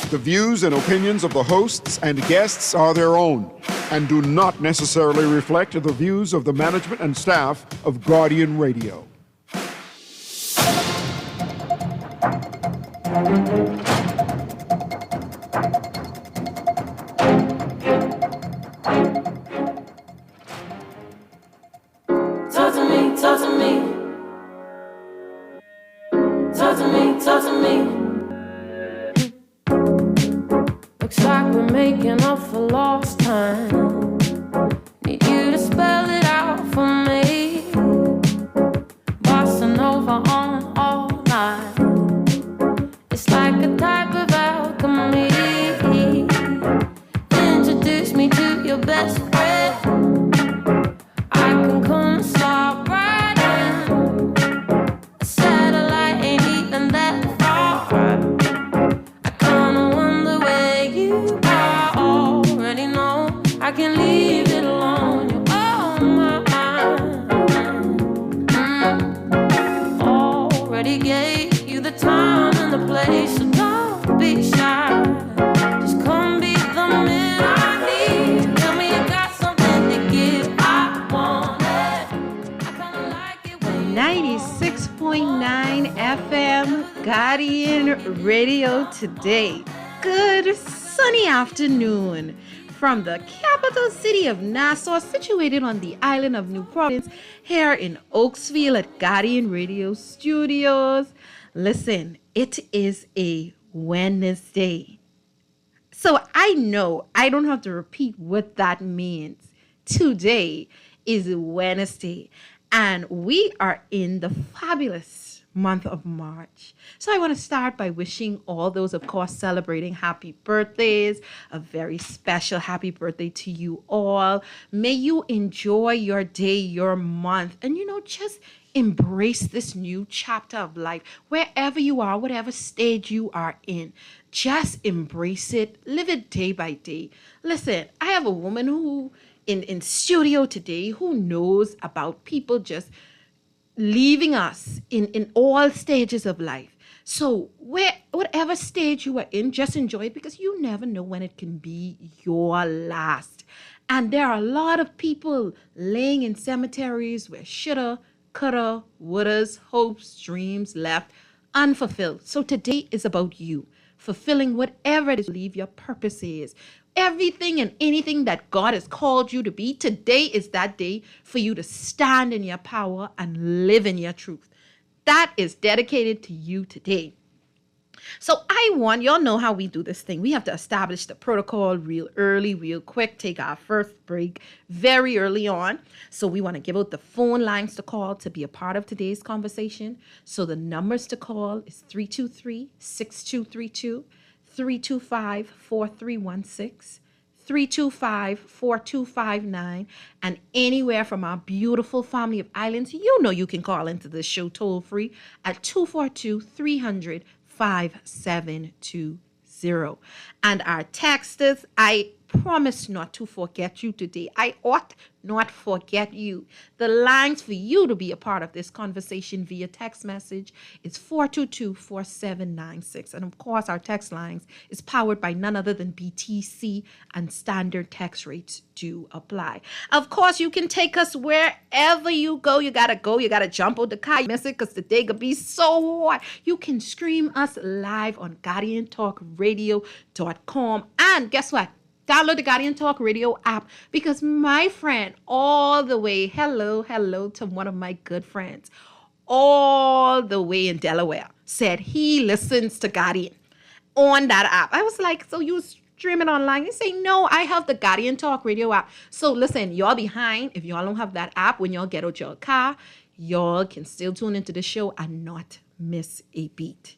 The views and opinions of the hosts and guests are their own and do not necessarily reflect the views of the management and staff of Guardian Radio. Talk to me, talk to me. Talk to me, talk to me. Looks like we're making up for lost time. Need you to spell it out for me. Bossa Nova on all night. It's like a type of alchemy. Introduce me to your best friend. I can come and slide right in. A satellite ain't even that far. I kinda wonder where you are. Already know I can leave it alone. You're on my mind. Already gave you the time and the place, so don't be shy. Just come be the man I need. Tell me you got something to give. I want it. I kinda like it when you 96.9 FM Guardian Radio today. Good sunny afternoon from the capital city of Nassau, situated on the island of New Providence, here in Oaksville at Guardian Radio Studios. Listen, it is a Wednesday. So I know I don't have to repeat what that means. Today is Wednesday, and we are in the fabulous month of March. So I want to start by wishing all those, of course, celebrating happy birthdays, a very special happy birthday to you all. May you enjoy your day, your month, and just embrace this new chapter of life. Wherever you are, whatever stage you are in, just embrace it. Live it day by day. Listen, I have a woman who in studio today who knows about people just leaving us in all stages of life. So whatever stage you are in, just enjoy it, because you never know when it can be your last. And there are a lot of people laying in cemeteries where shoulda, coulda, wouldas, hopes, dreams left unfulfilled. So today is about you fulfilling whatever it is you believe your purpose is. Everything and anything that God has called you to be, today is that day for you to stand in your power and live in your truth. That is dedicated to you today. So y'all know how we do this thing. We have to establish the protocol real early, real quick, take our first break very early on. So we want to give out the phone lines to call to be a part of today's conversation. So the numbers to call is 323-6232, 325-4316, 325-4259, and anywhere from our beautiful family of islands, you can call into this show toll free at 242-300-5720. And our texters, I promise not to forget you today. I ought not forget you. The lines for you to be a part of this conversation via text message is 422-4796. And of course, our text lines is powered by none other than BTC, and standard text rates do apply. Of course, you can take us wherever you go. You gotta jump on the car. You miss it because the day could be so hot. You can stream us live on GuardianTalkRadio.com. And guess what? Download the Guardian Talk Radio app, because my friend all the way, hello to one of my good friends, all the way in Delaware, said he listens to Guardian on that app. I was like, so you stream it online? He say, no, I have the Guardian Talk Radio app. So listen, y'all behind, if y'all don't have that app, when y'all get out your car, y'all can still tune into the show and not miss a beat.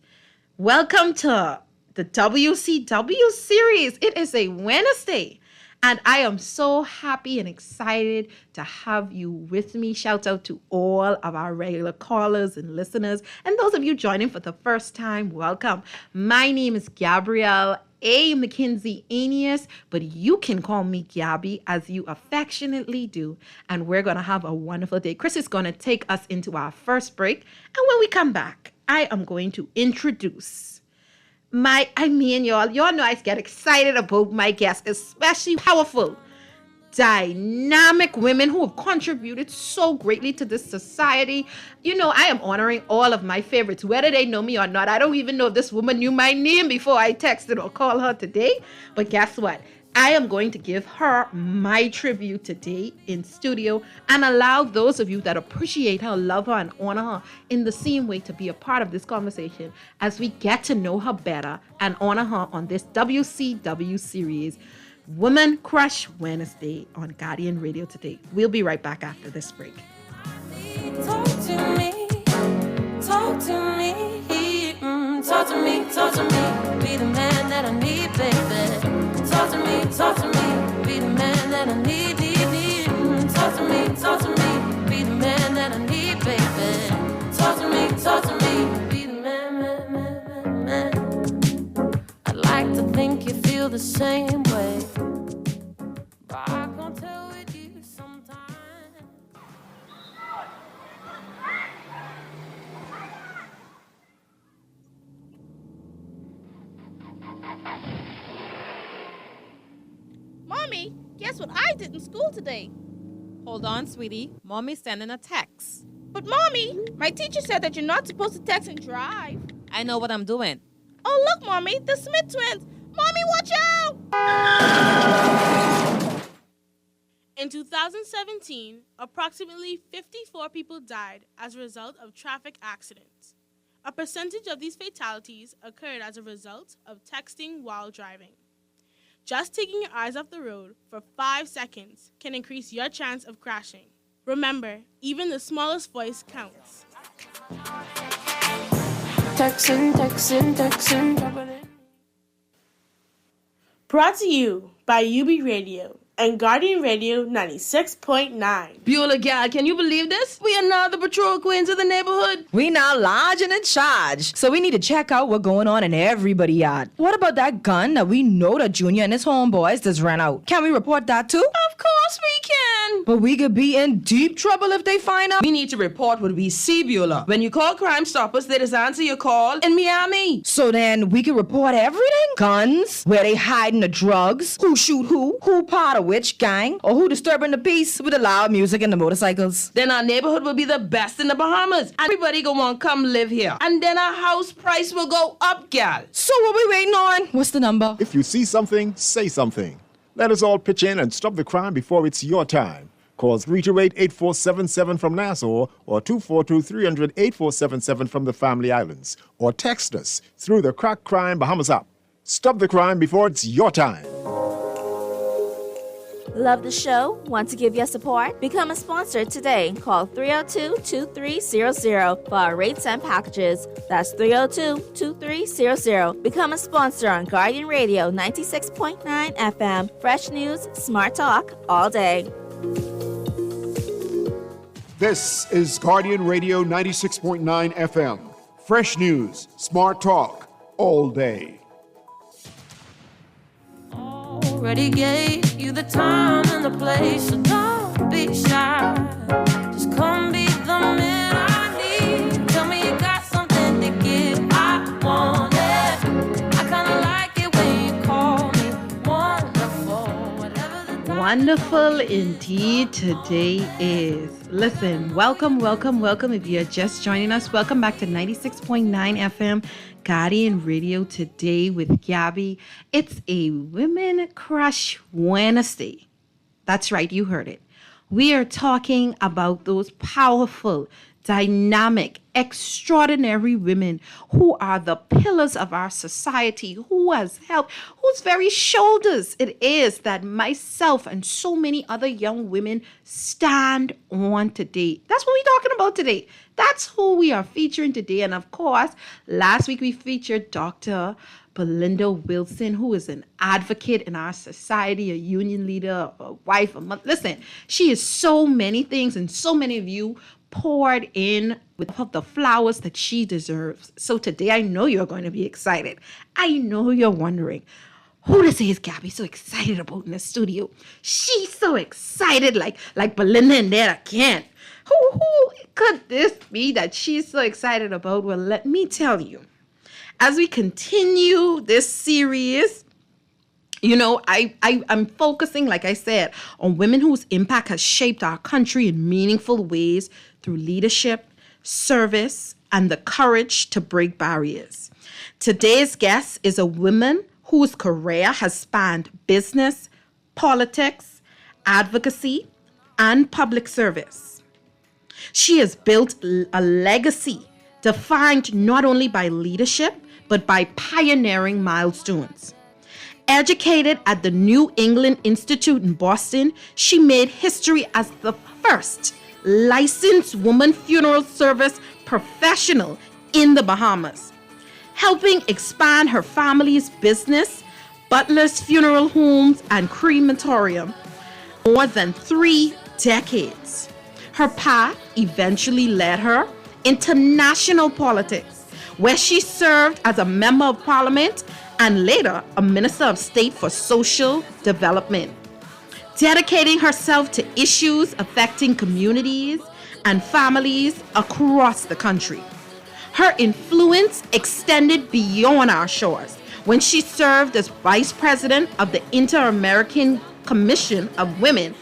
Welcome to the WCW series. It is a Wednesday, and I am so happy and excited to have you with me. Shout out to all of our regular callers and listeners, and those of you joining for the first time, welcome. My name is Gabrielle A. McKenzie Anius, but you can call me Gabby, as you affectionately do, and we're going to have a wonderful day. Chris is going to take us into our first break, and when we come back, I am going to introduce y'all know I get excited about my guests, especially powerful, dynamic women who have contributed so greatly to this society. You know, I am honoring all of my favorites, whether they know me or not. I don't even know if this woman knew my name before I texted or called her today. But guess what? I am going to give her my tribute today in studio and allow those of you that appreciate her, love her, and honor her in the same way to be a part of this conversation as we get to know her better and honor her on this WCW series, Woman Crush Wednesday on Guardian Radio today. We'll be right back after this break. Talk to me, talk to me, talk to me, talk to me, be the man that I need, baby. Talk to me, be the man that I need. Talk to me, be the man that I need, baby. Talk to me, be the man. I'd like to think you feel the same way, but I can't tell with you sometimes. Mommy, guess what I did in school today? Hold on, sweetie. Mommy's sending a text. But Mommy, my teacher said that you're not supposed to text and drive. I know what I'm doing. Oh, look, Mommy, the Smith twins. Mommy, watch out! In 2017, approximately 54 people died as a result of traffic accidents. A percentage of these fatalities occurred as a result of texting while driving. Just taking your eyes off the road for 5 seconds can increase your chance of crashing. Remember, even the smallest voice counts. Texting. Brought to you by UB Radio and Guardian Radio 96.9. Beulah, gal, can you believe this? We are now the patrol queens of the neighborhood. We now large and in charge. So we need to check out what's going on in everybody's yard. What about that gun that we know that Junior and his homeboys just ran out? Can we report that too? Of course we can. But we could be in deep trouble if they find out. We need to report what we see, Beulah. When you call Crime Stoppers, they just answer your call in Miami. So then we can report everything? Guns, where they hiding the drugs, who shoot who part of which gang, or who disturbing the peace with the loud music and the motorcycles. Then our neighborhood will be the best in the Bahamas. Everybody gonna want to come live here. And then our house price will go up, gal. So what we waiting on? What's the number? If you see something, say something. Let us all pitch in and stop the crime before it's your time. Call 328-8477 from Nassau or 242-300-8477 from the Family Islands. Or text us through the Crack Crime Bahamas app. Stop the crime before it's your time. Love the show? Want to give your support? Become a sponsor today. Call 302-2300 for our rates and packages. That's 302-2300. Become a sponsor on Guardian Radio 96.9 FM. Fresh news, smart talk, all day. This is Guardian Radio 96.9 FM. Fresh news, smart talk, all day. Already gave you the time and the place, so don't be shy. Just come be the man I need. Tell me you got something to give. I want it. I kinda like it when you call me wonderful. Whatever the time. Wonderful indeed today is. Listen, welcome. If you're just joining us, welcome back to 96.9 FM. Guardian Radio today with Gabby. It's a Women Crush Wednesday. That's right, you heard it. We are talking about those powerful, dynamic, extraordinary women who are the pillars of our society, who has helped, whose very shoulders it is that myself and so many other young women stand on today. That's what we're talking about today. That's who we are featuring today. And of course, last week we featured Dr. Belinda Wilson, who is an advocate in our society, a union leader, a wife, a mother. Listen, she is so many things, and so many of you poured in with the flowers that she deserves. So today I know you're going to be excited. I know you're wondering, who to say is Gabby so excited about in the studio? She's so excited, like Belinda in there again. Who could this be that she's so excited about? Well, let me tell you. as we continue this series, you know, I'm focusing, like I said, on women whose impact has shaped our country in meaningful ways through leadership, service, and the courage to break barriers. Today's guest is a woman whose career has spanned business, politics, advocacy, and public service. She has built a legacy defined not only by leadership, but by pioneering milestones. Educated at the New England Institute in Boston, she made history as the first licensed woman funeral service professional in the Bahamas, helping expand her family's business, Butler's Funeral Homes and Crematorium, more than 3 decades. Her path eventually led her into national politics, where she served as a member of parliament and later a minister of state for social development, dedicating herself to issues affecting communities and families across the country. Her influence extended beyond our shores when she served as vice president of the Inter-American Commission of Women,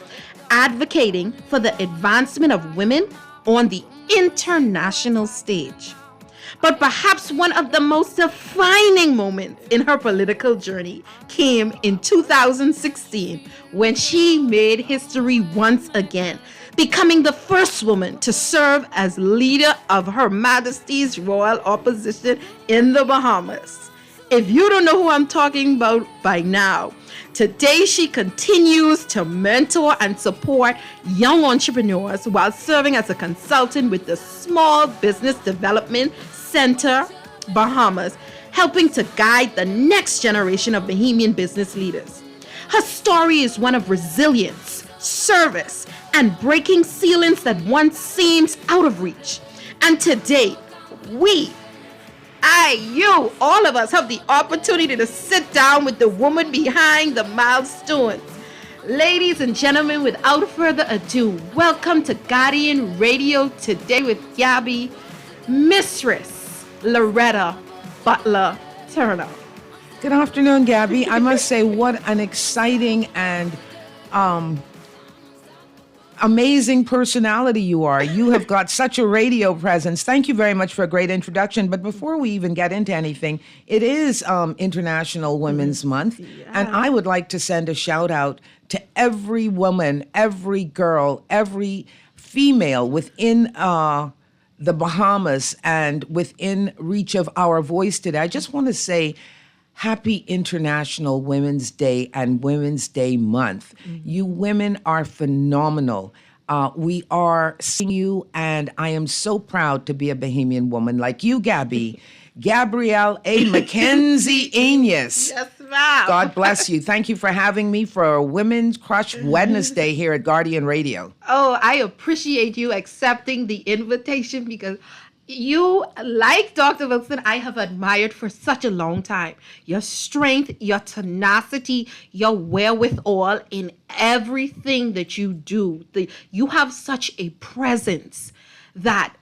advocating for the advancement of women on the international stage. But perhaps one of the most defining moments in her political journey came in 2016 when she made history once again, becoming the first woman to serve as leader of Her Majesty's Royal Opposition in the Bahamas. If you don't know who I'm talking about by now, today she continues to mentor and support young entrepreneurs while serving as a consultant with the Small Business Development Center, Bahamas, helping to guide the next generation of Bahamian business leaders. Her story is one of resilience, service, and breaking ceilings that once seemed out of reach. And today, you, all of us have the opportunity to sit down with the woman behind the milestones. Ladies and gentlemen, without further ado, welcome to Guardian Radio Today with Gabby, Mistress Loretta Butler Turner. Good afternoon, Gabby. I must say, what an exciting and amazing personality you are. You have got such a radio presence. Thank you very much for a great introduction. But before we even get into anything, it is International Women's Month. And I would like to send a shout out to every woman, every girl, every female within the Bahamas and within reach of our voice today. I just want to say Happy International Women's Day and Women's Day Month. You women are phenomenal. We are seeing you, and I am so proud to be a Bahamian woman like you, Gabby. Gabrielle A. Mackenzie Añez. Yes, ma'am. God bless you. Thank you for having me for a Women's Crush Wednesday here at Guardian Radio. Oh, I appreciate you accepting the invitation because you, like Dr. Wilson, I have admired for such a long time. Your strength, your tenacity, your wherewithal in everything that you do. You have such a presence that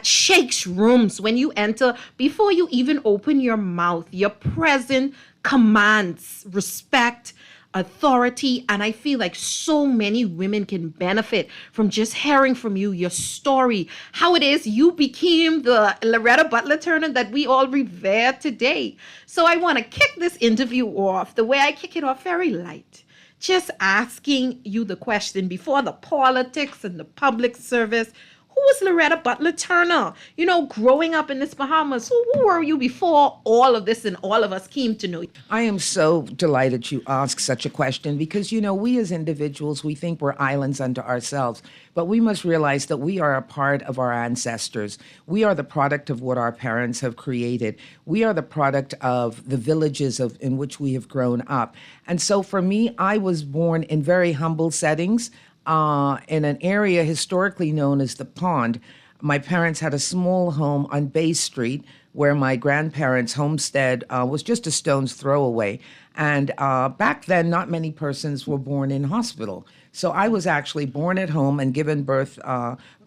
shakes rooms when you enter. Before you even open your mouth, your presence commands respect, authority, and I feel like so many women can benefit from just hearing from you, your story, how it is you became the Loretta Butler Turner that we all revere today. So I want to kick this interview off the way I kick it off, very light. Just asking you the question before the politics and the public service. Who was Loretta Butler Turner? You know, growing up in this Bahamas, who were you before all of this and all of us came to know you? I am so delighted you ask such a question because, you know, we as individuals, we think we're islands unto ourselves, but we must realize that we are a part of our ancestors. We are the product of what our parents have created. We are the product of the villages in which we have grown up. And so for me, I was born in very humble settings. In an area historically known as the Pond. My parents had a small home on Bay Street where my grandparents' homestead was just a stone's throw away. And back then, not many persons were born in hospital. So I was actually born at home and given birth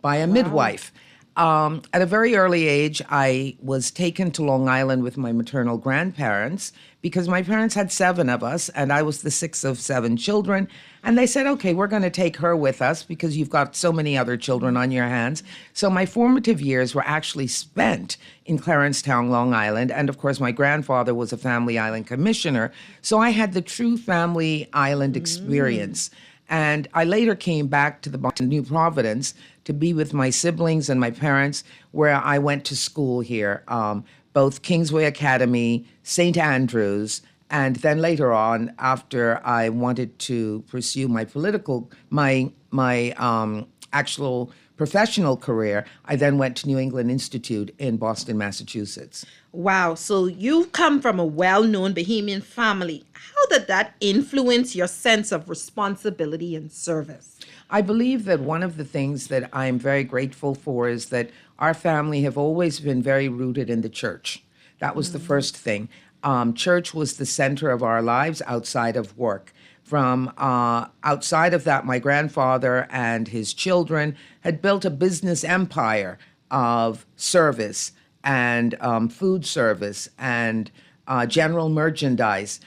by a midwife. At a very early age, I was taken to Long Island with my maternal grandparents because my parents had 7 of us, and I was the 6th of 7 children. And they said, okay, we're going to take her with us because you've got so many other children on your hands. So my formative years were actually spent in Clarencetown, Long Island. And of course, my grandfather was a Family Island commissioner. So I had the true Family Island experience. And I later came back to New Providence to be with my siblings and my parents, where I went to school here, both Kingsway Academy, St. Andrews, and then later on, after I wanted to pursue my actual professional career, I then went to New England Institute in Boston, Massachusetts. Wow. So you come from a well-known Bahamian family. How did that influence your sense of responsibility and service? I believe that one of the things that I'm very grateful for is that our family have always been very rooted in the church. That was the first thing. Church was the center of our lives outside of work. From outside of that, my grandfather and his children had built a business empire of service and food service and general merchandise.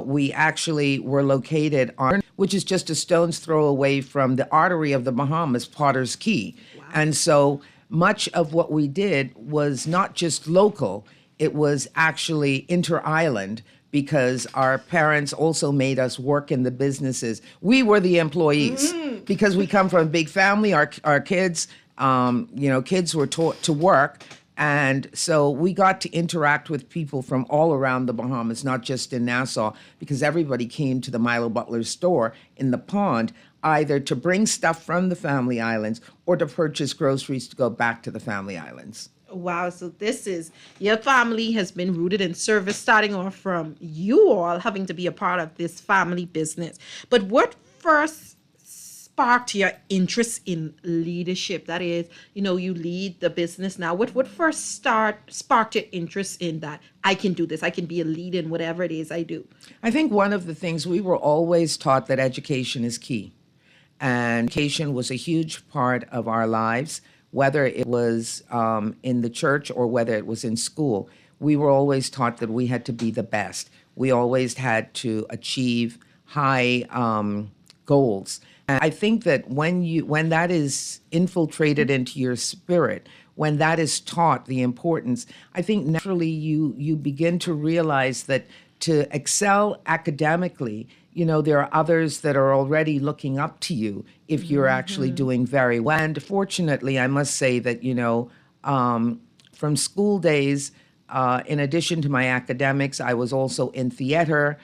We actually were located on, which is just a stone's throw away from the artery of the Bahamas, Potter's Key. Wow. And so much of what we did was not just local, it was actually inter-island, because our parents also made us work in the businesses. We were the employees because we come from a big family. Our kids, kids were taught to work. And so we got to interact with people from all around the Bahamas, not just in Nassau, because everybody came to the Milo Butler store in the pond, either to bring stuff from the Family Islands or to purchase groceries to go back to the Family Islands. Wow, so your family has been rooted in service, starting off from you all having to be a part of this family business. But what first sparked your interest in leadership? That is, you lead the business now. What first sparked your interest in that? I can do this. I can be a leader in whatever it is I do. I think one of the things we were always taught that education is key. And education was a huge part of our lives. Whether it was in the church or whether it was in school, we were always taught that we had to be the best. We always had to achieve high goals. And I think that when that is infiltrated into your spirit, when that is taught the importance, I think naturally you begin to realize that to excel academically, there are others that are already looking up to you if you're actually doing very well. And fortunately, I must say that, from school days, in addition to my academics, I was also in theater.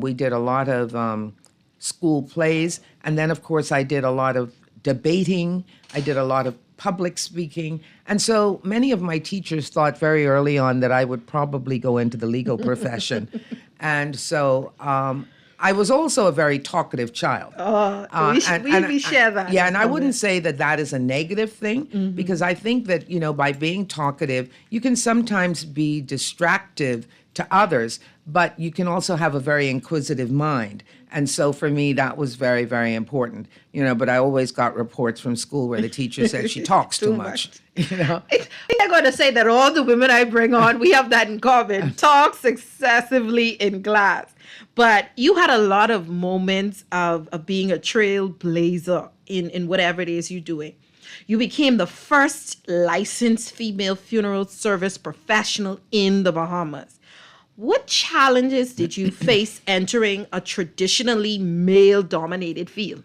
We did a lot of school plays. And then, of course, I did a lot of debating. I did a lot of public speaking. And so many of my teachers thought very early on that I would probably go into the legal profession. And so I was also a very talkative child. We share that. Yeah, and I wouldn't say that is a negative thing, because I think that, by being talkative, you can sometimes be distractive to others, but you can also have a very inquisitive mind. And so for me, that was very, very important, but I always got reports from school where the teacher said she talks too much. I'm going to say that all the women I bring on, we have that in common, talks excessively in class. But you had a lot of moments of being a trailblazer in whatever it is you're doing. You became the first licensed female funeral service professional in the Bahamas. What challenges did you face entering a traditionally male-dominated field?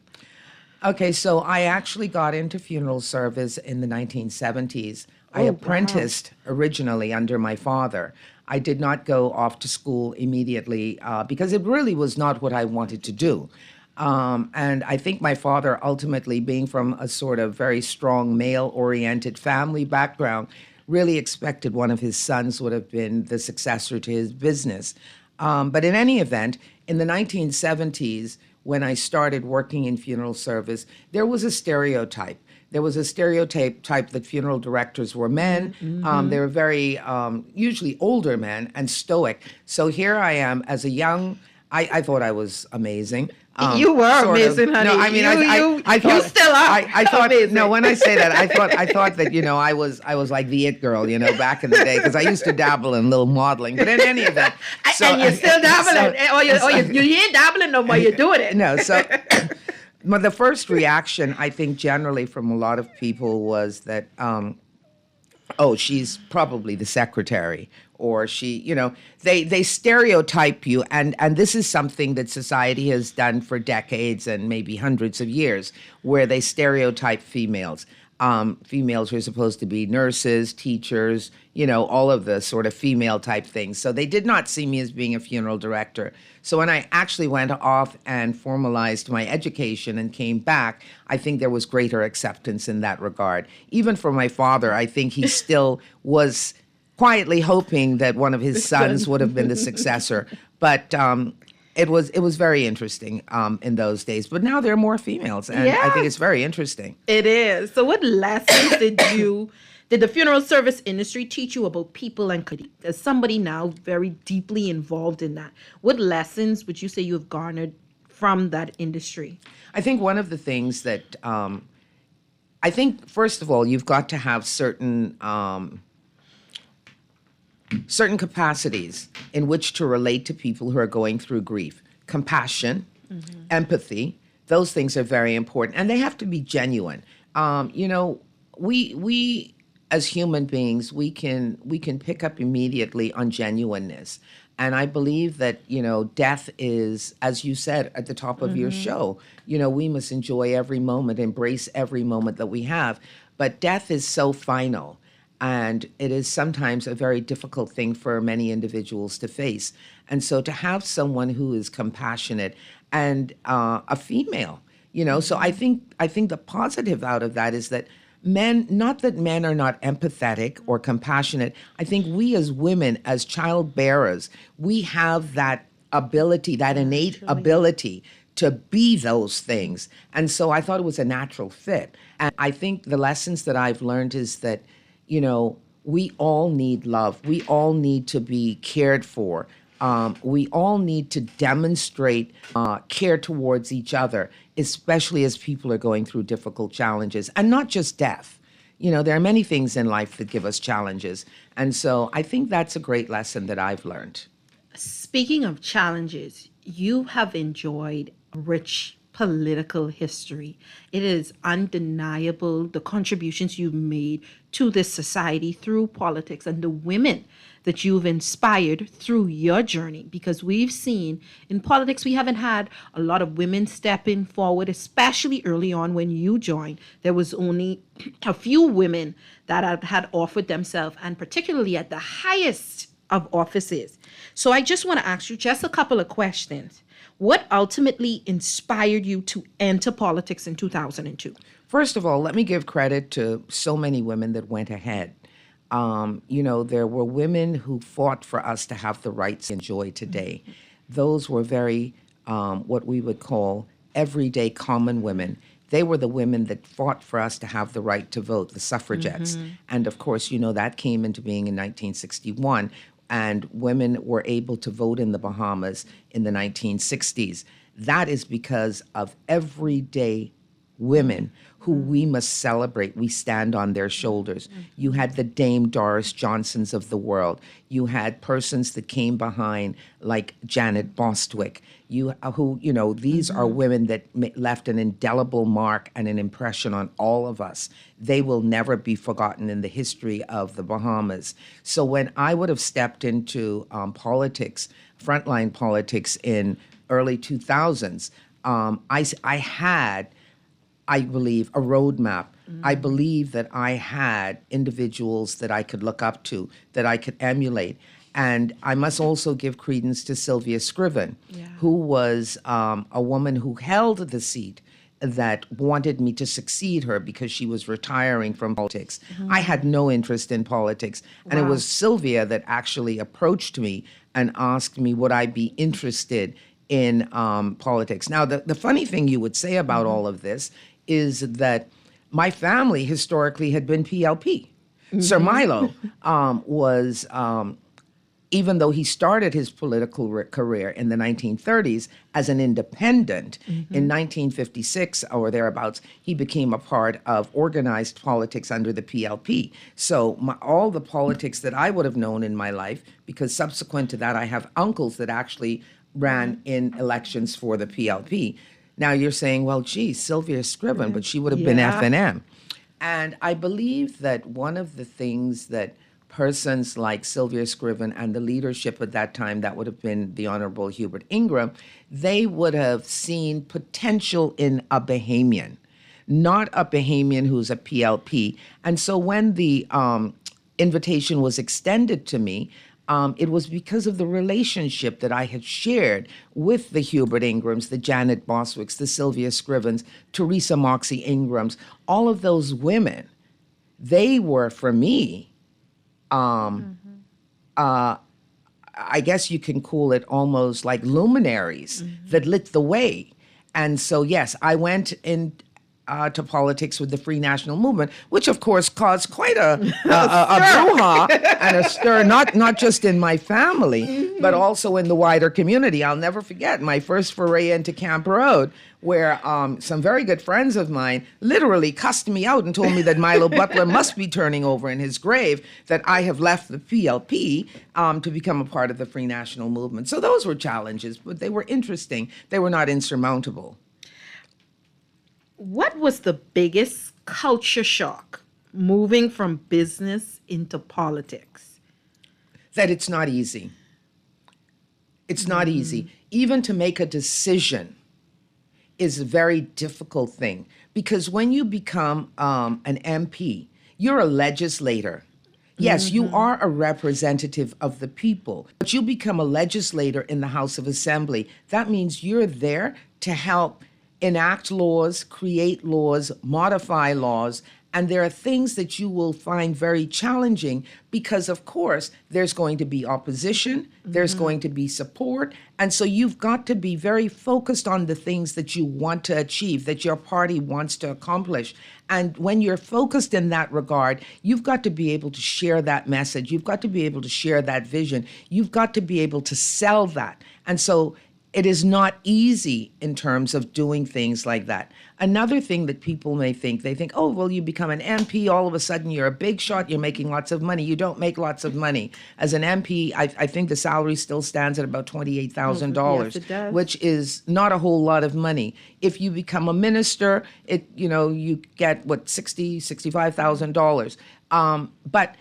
Okay, so I actually got into funeral service in the 1970s. I apprenticed originally under my father. I did not go off to school immediately because it really was not what I wanted to do. And I think my father, ultimately, being from a sort of very strong male-oriented family background, really expected one of his sons would have been the successor to his business. But in any event, in the 1970s, when I started working in funeral service, there was a stereotype. There was a stereotype that funeral directors were men. They were very, usually older men and stoic. So here I am as a young I thought I was amazing. You were sort of. amazing, honey. No, I mean, I thought, you still are I thought, amazing. no, when I say that, I thought that, I was like the it girl, back in the day, because I used to dabble in little modeling. But in any event, and you're still dabbling, you ain't dabbling no more. You're doing it. No, so. But the first reaction, I think, generally from a lot of people was that, she's probably the secretary, or she, they stereotype you, and this is something that society has done for decades and maybe hundreds of years, where they stereotype females. Females are supposed to be nurses, teachers, all of the sort of female type things. So they did not see me as being a funeral director. So when I actually went off and formalized my education and came back, I think there was greater acceptance in that regard. Even for my father, I think he still was quietly hoping that one of his sons would have been the successor. But it was very interesting in those days. But now there are more females, and I think it's very interesting. It is. So what lessons did the funeral service industry teach you about people and community? As somebody now very deeply involved in that, what lessons would you say you have garnered from that industry? I think one of the things that, I think, first of all, you've got to have certain capacities in which to relate to people who are going through grief. Compassion, empathy, those things are very important, and they have to be genuine. We as human beings, we can pick up immediately on genuineness. And I believe that, death is, as you said at the top of your show, we must enjoy every moment, embrace every moment that we have. But death is so final. And it is sometimes a very difficult thing for many individuals to face. And so to have someone who is compassionate and a female, so I think the positive out of that is that men, not that men are not empathetic or compassionate, I think we as women, as child bearers, we have that ability, that innate ability to be those things. And so I thought it was a natural fit. And I think the lessons that I've learned is that, we all need love. We all need to be cared for. We all need to demonstrate care towards each other, especially as people are going through difficult challenges, and not just death. There are many things in life that give us challenges. And so I think that's a great lesson that I've learned. Speaking of challenges, you have enjoyed rich political history. It is undeniable the contributions you've made to this society through politics and the women that you've inspired through your journey, because we've seen in politics we haven't had a lot of women stepping forward, especially early on when you joined. There was only a few women that had offered themselves, and particularly at the highest of offices. So I just want to ask you just a couple of questions. What ultimately inspired you to enter politics in 2002? First of all, let me give credit to so many women that went ahead. There were women who fought for us to have the rights we enjoy today. Those were very, what we would call everyday common women. They were the women that fought for us to have the right to vote, the suffragettes. And of course, that came into being in 1961. And women were able to vote in the Bahamas in the 1960s. That is because of everyday women who we must celebrate. We stand on their shoulders. You had the Dame Doris Johnsons of the world. You had persons that came behind like Janet Bostwick. These are women that left an indelible mark and an impression on all of us. They will never be forgotten in the history of the Bahamas. So when I would have stepped into politics, frontline politics in early 2000s, I had, I believe, a roadmap. I believe that I had individuals that I could look up to, that I could emulate. And I must also give credence to Sylvia Scriven, who was a woman who held the seat that wanted me to succeed her because she was retiring from politics. I had no interest in politics. And it was Sylvia that actually approached me and asked me would I be interested in politics. Now, the funny thing you would say about all of this is that my family historically had been PLP. Sir Milo was even though he started his political career in the 1930s as an independent, in 1956 or thereabouts, he became a part of organized politics under the PLP. So all the politics that I would have known in my life, because subsequent to that, I have uncles that actually ran in elections for the PLP. Now you're saying, well, geez, Sylvia Scriven, but she would have been FNM. And I believe that one of the things that persons like Sylvia Scriven and the leadership at that time, that would have been the Honorable Hubert Ingraham, they would have seen potential in a Bahamian, not a Bahamian who's a PLP. And so when the invitation was extended to me, it was because of the relationship that I had shared with the Hubert Ingrams, the Janet Boswicks, the Sylvia Scrivens, Teresa Moxie Ingrams, all of those women. They were, for me, I guess you can call it almost like luminaries that lit the way. And so, yes, I went to politics with the Free National Movement, which of course caused quite a brouhaha and a stir, not just in my family, but also in the wider community. I'll never forget my first foray into Camp Road, where some very good friends of mine literally cussed me out and told me that Milo Butler must be turning over in his grave, that I have left the PLP to become a part of the Free National Movement. So those were challenges, but they were interesting. They were not insurmountable. What was the biggest culture shock moving from business into politics? That it's not easy. It's not easy. Even to make a decision is a very difficult thing, because when you become an MP, you're a legislator. Yes, you are a representative of the people, but you become a legislator in the House of Assembly. That means you're there to help enact laws, create laws, modify laws, and there are things that you will find very challenging because, of course, there's going to be opposition, there's going to be support, and so you've got to be very focused on the things that you want to achieve, that your party wants to accomplish. And when you're focused in that regard, you've got to be able to share that message. You've got to be able to share that vision. You've got to be able to sell that. And so it is not easy in terms of doing things like that. Another thing that people may think, they think, oh, well, you become an MP, all of a sudden you're a big shot, you're making lots of money. You don't make lots of money. As an MP, I think the salary still stands at about $28,000, yes, it does. which is not a whole lot of money. If you become a minister, you get, $60,000, $65,000. But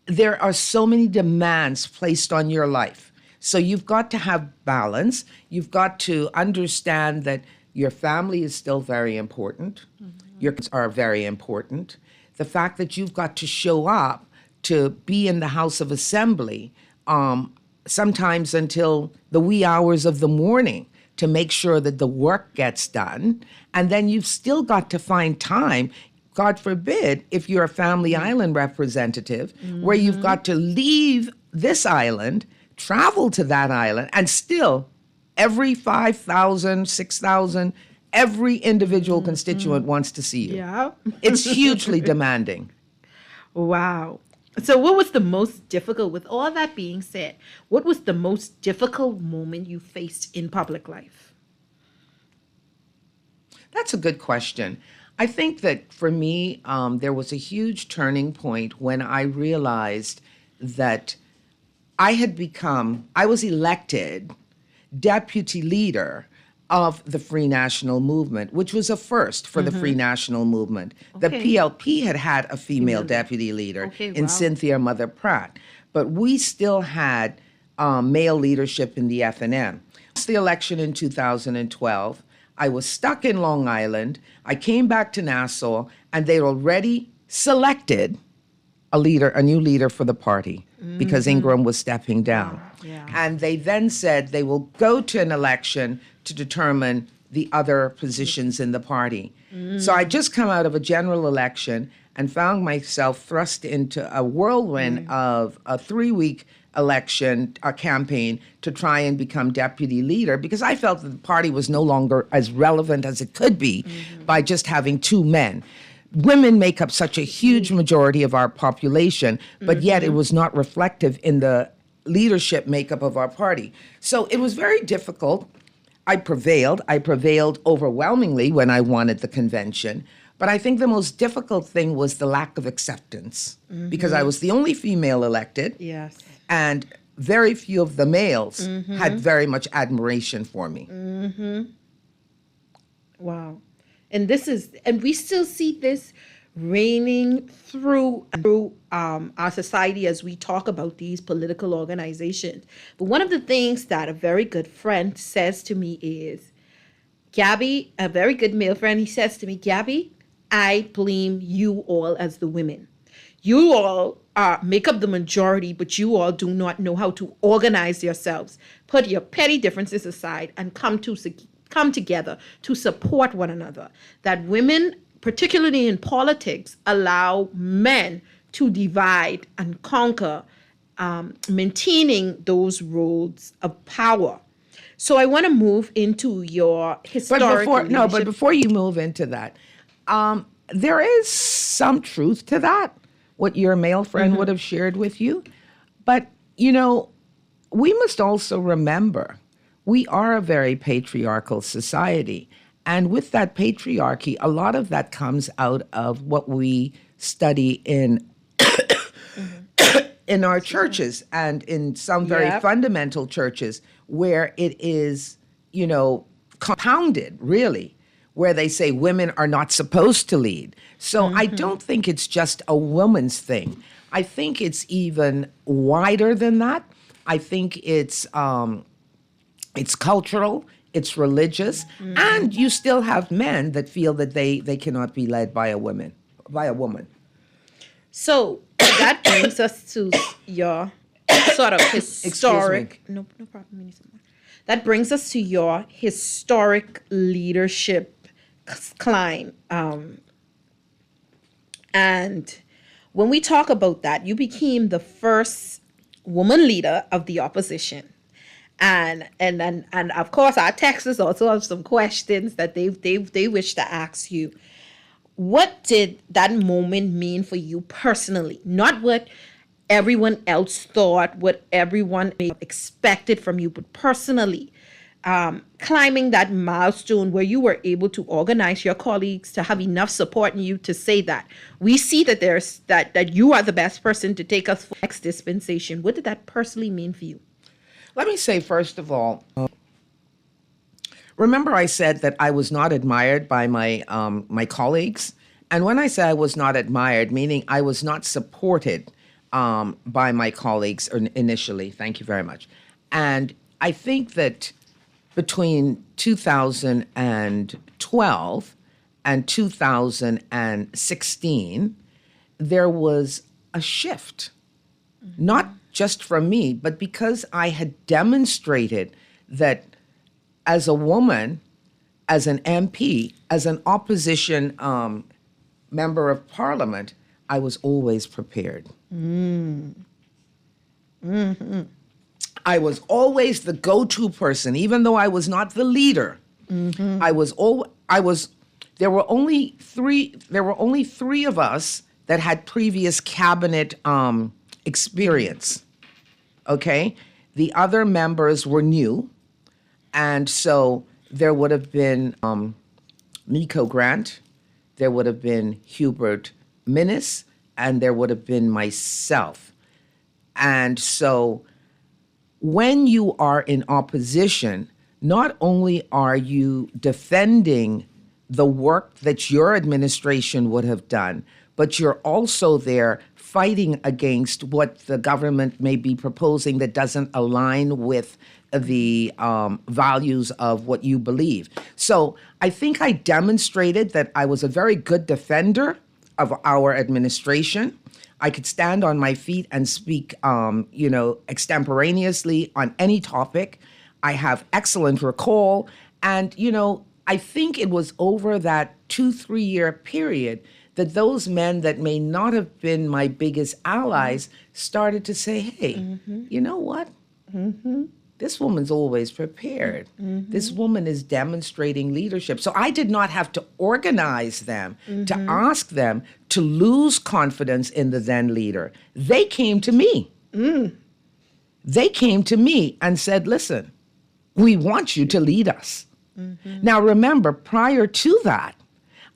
there are so many demands placed on your life. So you've got to have balance. You've got to understand that your family is still very important. Your kids are very important. The fact that you've got to show up to be in the House of Assembly, sometimes until the wee hours of the morning, to make sure that the work gets done. And then you've still got to find time, God forbid, if you're a Family Island representative, where you've got to leave this island, travel to that island, and still every 5,000, 6,000, every individual constituent wants to see you. Yeah. It's hugely demanding. Wow. So what was the most difficult, with all that being said, what was the most difficult moment you faced in public life? That's a good question. I think that for me, there was a huge turning point when I realized that I was elected deputy leader of the Free National Movement, which was a first for the Free National Movement. The PLP had a female deputy leader in Cynthia Mother Pratt, but we still had male leadership in the FNM. It's the election in 2012. I was stuck in Long Island. I came back to Nassau, and they'd already selected a new leader for the party because Ingraham was stepping down. Yeah. And they then said they will go to an election to determine the other positions in the party. So I just come out of a general election and found myself thrust into a whirlwind of a 3-week election, a campaign to try and become deputy leader, because I felt that the party was no longer as relevant as it could be by just having 2 men. Women make up such a huge majority of our population, but yet it was not reflective in the leadership makeup of our party. So it was very difficult. I prevailed. I prevailed overwhelmingly when I won at the convention. But I think the most difficult thing was the lack of acceptance because I was the only female elected. Yes. And very few of the males had very much admiration for me. Wow. And we still see this reigning through our society as we talk about these political organizations. But one of the things that a very good friend says to me is, Gabby, a very good male friend, he says to me, Gabby, I blame you all as the women. You all make up the majority, but you all do not know how to organize yourselves. Put your petty differences aside and come together to support one another. That women, particularly in politics, allow men to divide and conquer, maintaining those roles of power. So I want to move into your historic But before you move into that, there is some truth to that, what your male friend would have shared with you. But, we must also remember we are a very patriarchal society. And with that patriarchy, a lot of that comes out of what we study in in our churches and in some very fundamental churches where it is, compounded, really, where they say women are not supposed to lead. So I don't think it's just a woman's thing. I think it's even wider than that. I think it's cultural, it's religious, and you still have men that feel that they cannot be led by a woman. So that brings us to your sort of historic. No problem. We need some more. That brings us to your historic leadership climb. And when we talk about that, you became the first woman leader of the opposition. And of course, our texters also have some questions that they wish to ask you. What did that moment mean for you personally? Not what everyone else thought, what everyone expected from you, but personally, climbing that milestone where you were able to organize your colleagues to have enough support in you to say that we see that there's that you are the best person to take us for next dispensation. What did that personally mean for you? Let me say, first of all, remember I said that I was not admired by my colleagues? And when I say I was not admired, meaning I was not supported by my colleagues initially. Thank you very much. And I think that between 2012 and 2016, there was a shift, not just from me, but because I had demonstrated that as a woman, as an MP, as an opposition member of parliament, I was always prepared. I was always the go-to person, even though I was not the leader. There were only three of us that had previous cabinet experience. Okay? The other members were new. And so there would have been Nico Grant, there would have been Hubert Minnis, and there would have been myself. And so when you are in opposition, not only are you defending the work that your administration would have done, but you're also there fighting against what the government may be proposing that doesn't align with the values of what you believe. So I think I demonstrated that I was a very good defender of our administration. I could stand on my feet and speak, extemporaneously on any topic. I have excellent recall. And, I think it was over that 2-3 year period that those men that may not have been my biggest allies started to say, hey, you know what? This woman's always prepared. This woman is demonstrating leadership. So I did not have to organize them, to ask them to lose confidence in the then leader. They came to me. they came to me and said, listen, we want you to lead us. Now, remember, prior to that,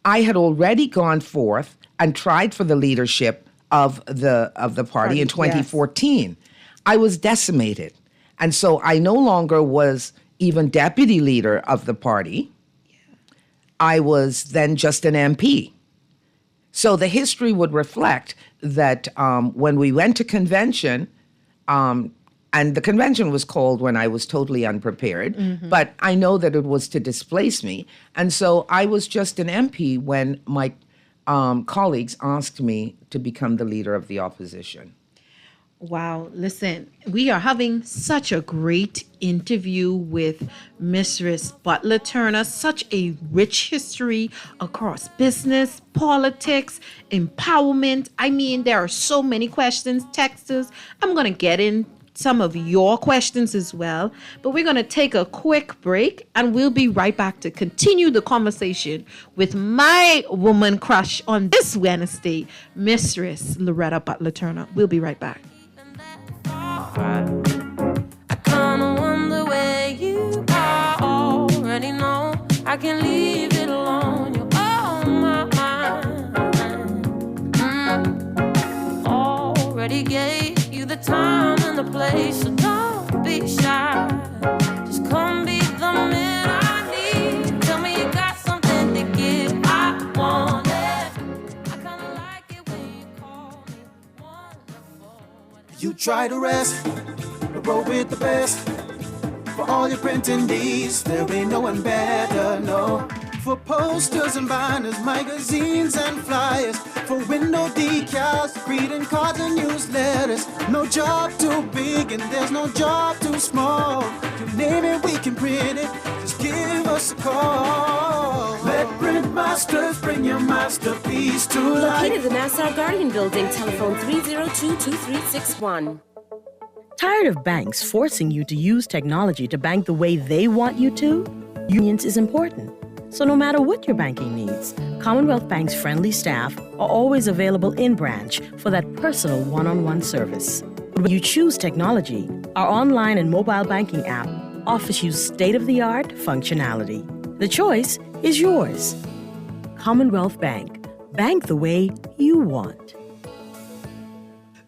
I had already gone forth and tried for the leadership of the party in 2014. Yes. I was decimated. And so I no longer was even deputy leader of the party. I was then just an MP. So the history would reflect that when we went to convention, and the convention was called when I was totally unprepared, but I know that it was to displace me. And so I was just an MP when my colleagues asked me to become the leader of the opposition. Wow. Listen, we are having such a great interview with Mistress Butler Turner, such a rich history across business, politics, empowerment. I mean, there are so many questions, texters. I'm going to get in some of your questions as well, but we're going to take a quick break and we'll be right back to continue the conversation with my woman crush on this Wednesday, Mistress Loretta Butler Turner. We'll be right back. I kinda wonder where you are. Already know I can leave it alone. You're on my mind. Already gave you the time and the place, so don't be shy. Just come be the man I need. Tell me you got something to give. I want it. I kinda like it when you call me wonderful. You try to rest, but roll with the best. For all your printing needs, there ain't no one better, no. For posters and banners, magazines and flyers, for window decals, greeting cards and newsletters. No job too big and there's no job too small. You name it, we can print it, just give us a call. Let Print Masters bring your masterpiece to life. Located in the Nassau Guardian Building, telephone 302-2361. Tired of banks forcing you to use technology to bank the way they want you to? Unions is important. So no matter what your banking needs, Commonwealth Bank's friendly staff are always available in branch for that personal one-on-one service. When you choose technology, our online and mobile banking app offers you state-of-the-art functionality. The choice is yours. Commonwealth Bank. Bank the way you want.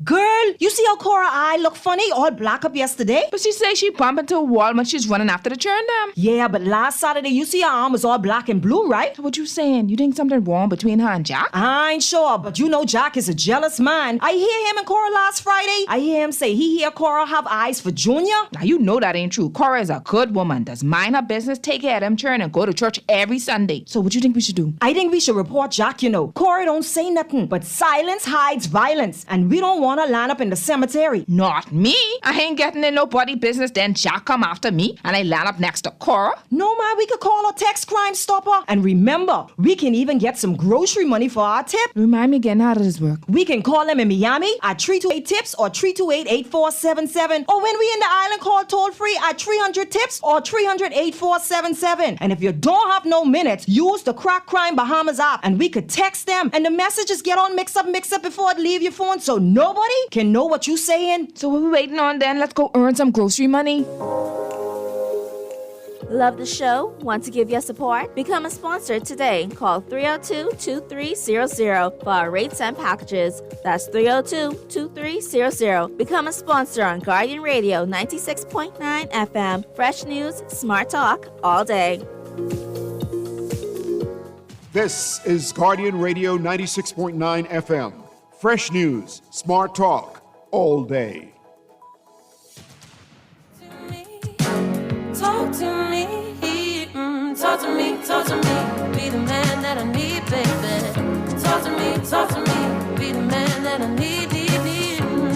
Girl, you see how Cora eye look funny, all black up yesterday? But she say she bump into a wall when she's running after the churn them. Yeah, but last Saturday, you see her arm was all black and blue, right? What you saying? You think something wrong between her and Jack? I ain't sure, but you know Jack is a jealous man. I hear him and Cora last Friday. I hear him say he hear Cora have eyes for Junior. Now you know that ain't true. Cora is a good woman, does mind her business, take care of them churn, and go to church every Sunday. So what you think we should do? I think we should report Jack, you know. Cora don't say nothing, but silence hides violence, and we don't want to line up in the cemetery. Not me. I ain't getting in nobody business, then Jack come after me, and I land up next to Cora. No, man, we could call a text Crime Stopper. And remember, we can even get some grocery money for our tip. Remind me again, how does this work? We can call them in Miami at 328-TIPS or 328-8477. Or when we in the island, call toll-free at 300-TIPS or 300-8477. And if you don't have no minutes, use the Crack Crime Bahamas app, and we could text them, and the messages get on mix up before it leave your phone, so nobody can know what you saying. So what we waiting on then? Let's go earn some grocery money. Love the show? Want to give your support? Become a sponsor today. Call 302-2300 for our rates and packages. That's 302-2300. Become a sponsor on Guardian Radio 96.9 FM. Fresh news, smart talk, all day. This is Guardian Radio 96.9 FM. Fresh news, smart talk, all day. Talk to me, talk to me, talk to me. Be the man that I need, baby. Talk to me, be the man that I need.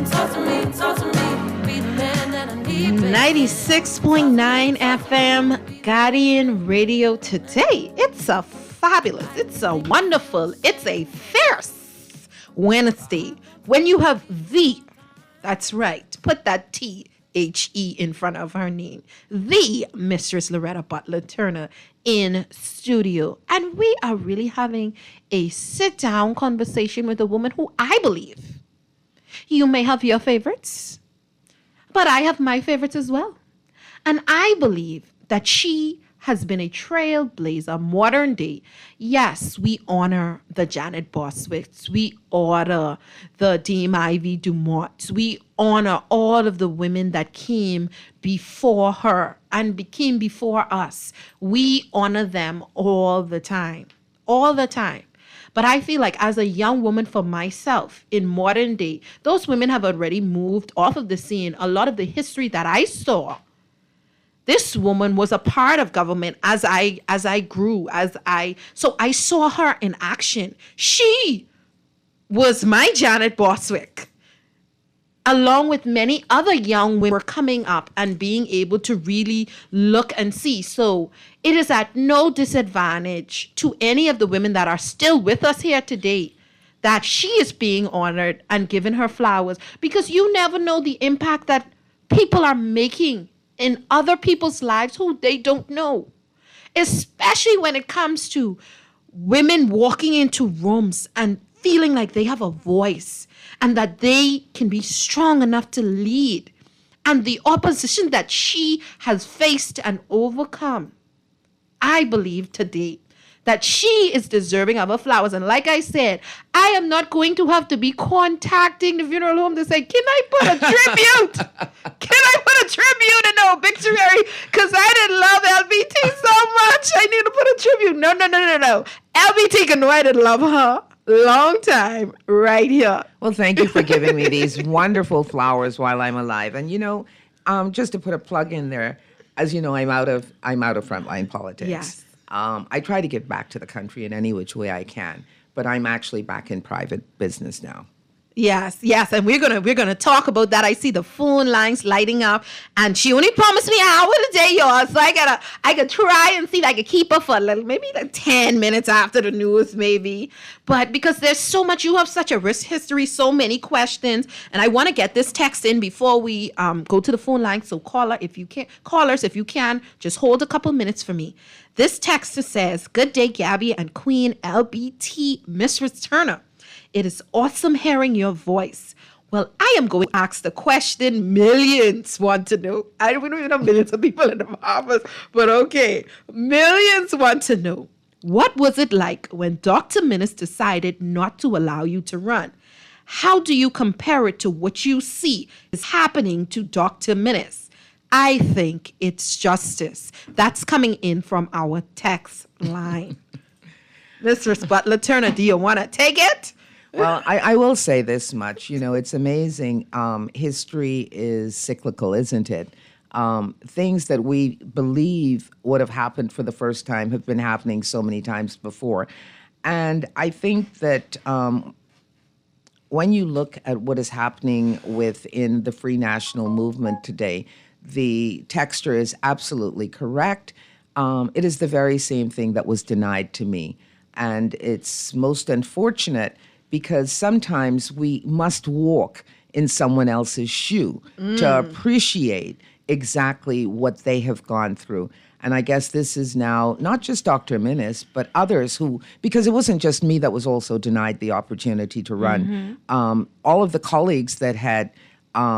Talk to me, be the man that I need, baby. 96.9 FM, Guardian Radio today. It's a fabulous, it's a wonderful, it's a fierce Wednesday. When you have that's right, put that THE in front of her name, the Mistress Loretta Butler Turner in studio. And we are really having a sit-down conversation with a woman who I believe you may have your favorites, But I have my favorites as well. And I believe that she has been a trailblazer, modern day. Yes, we honor the Janet Boswicks. We honor the Dame Ivy Dumont. We honor all of the women that came before her and came before us. We honor them all the time. All the time. But I feel like as a young woman for myself in modern day, those women have already moved off of the scene. A lot of the history that I saw, this woman was a part of government as I grew, so I saw her in action. She was my Janet Boswick. Along with many other young women were coming up and being able to really look and see. So it is at no disadvantage to any of the women that are still with us here today that she is being honored and given her flowers, because you never know the impact that people are making in other people's lives who they don't know, especially when it comes to women walking into rooms and feeling like they have a voice and that they can be strong enough to lead, and the opposition that she has faced and overcome. I believe today that she is deserving of her flowers. And like I said, I am not going to have to be contacting the funeral home to say, can I put a tribute? Can I put a tribute in the obituary? Because I didn't love LBT so much. I need to put a tribute. No. LBT can know I didn't love her. Long time right here. Well, thank you for giving me these wonderful flowers while I'm alive. And just to put a plug in there, as you know, I'm out of frontline politics. Yes. I try to give back to the country in any which way I can, but I'm actually back in private business now. Yes, and we're gonna talk about that. I see the phone lines lighting up, and she only promised me an hour today, y'all. So I could try and see if I could keep her for a little, maybe like 10 minutes after the news, maybe. But because there's so much, you have such a rich history, so many questions, and I want to get this text in before we go to the phone line. So callers, if you can, just hold a couple minutes for me. This text says, "Good day, Gabby and Queen LBT, Mistress Turner. It is awesome hearing your voice. Well, I am going to ask the question millions want to know. We don't even have millions of people in the Bahamas, but okay. Millions want to know. What was it like when Dr. Minnis decided not to allow you to run? How do you compare it to what you see is happening to Dr. Minnis? I think it's justice." That's coming in from our text line. Mistress Butler Turner, do you want to take it? Well, I will say this much. It's amazing. History is cyclical, isn't it? Things that we believe would have happened for the first time have been happening so many times before. And I think that when you look at what is happening within the Free National Movement today, the texture is absolutely correct. It is the very same thing that was denied to me. And it's most unfortunate because sometimes we must walk in someone else's shoe to appreciate exactly what they have gone through. And I guess this is now not just Dr. Minnis, but others who, because it wasn't just me that was also denied the opportunity to run. All of the colleagues that had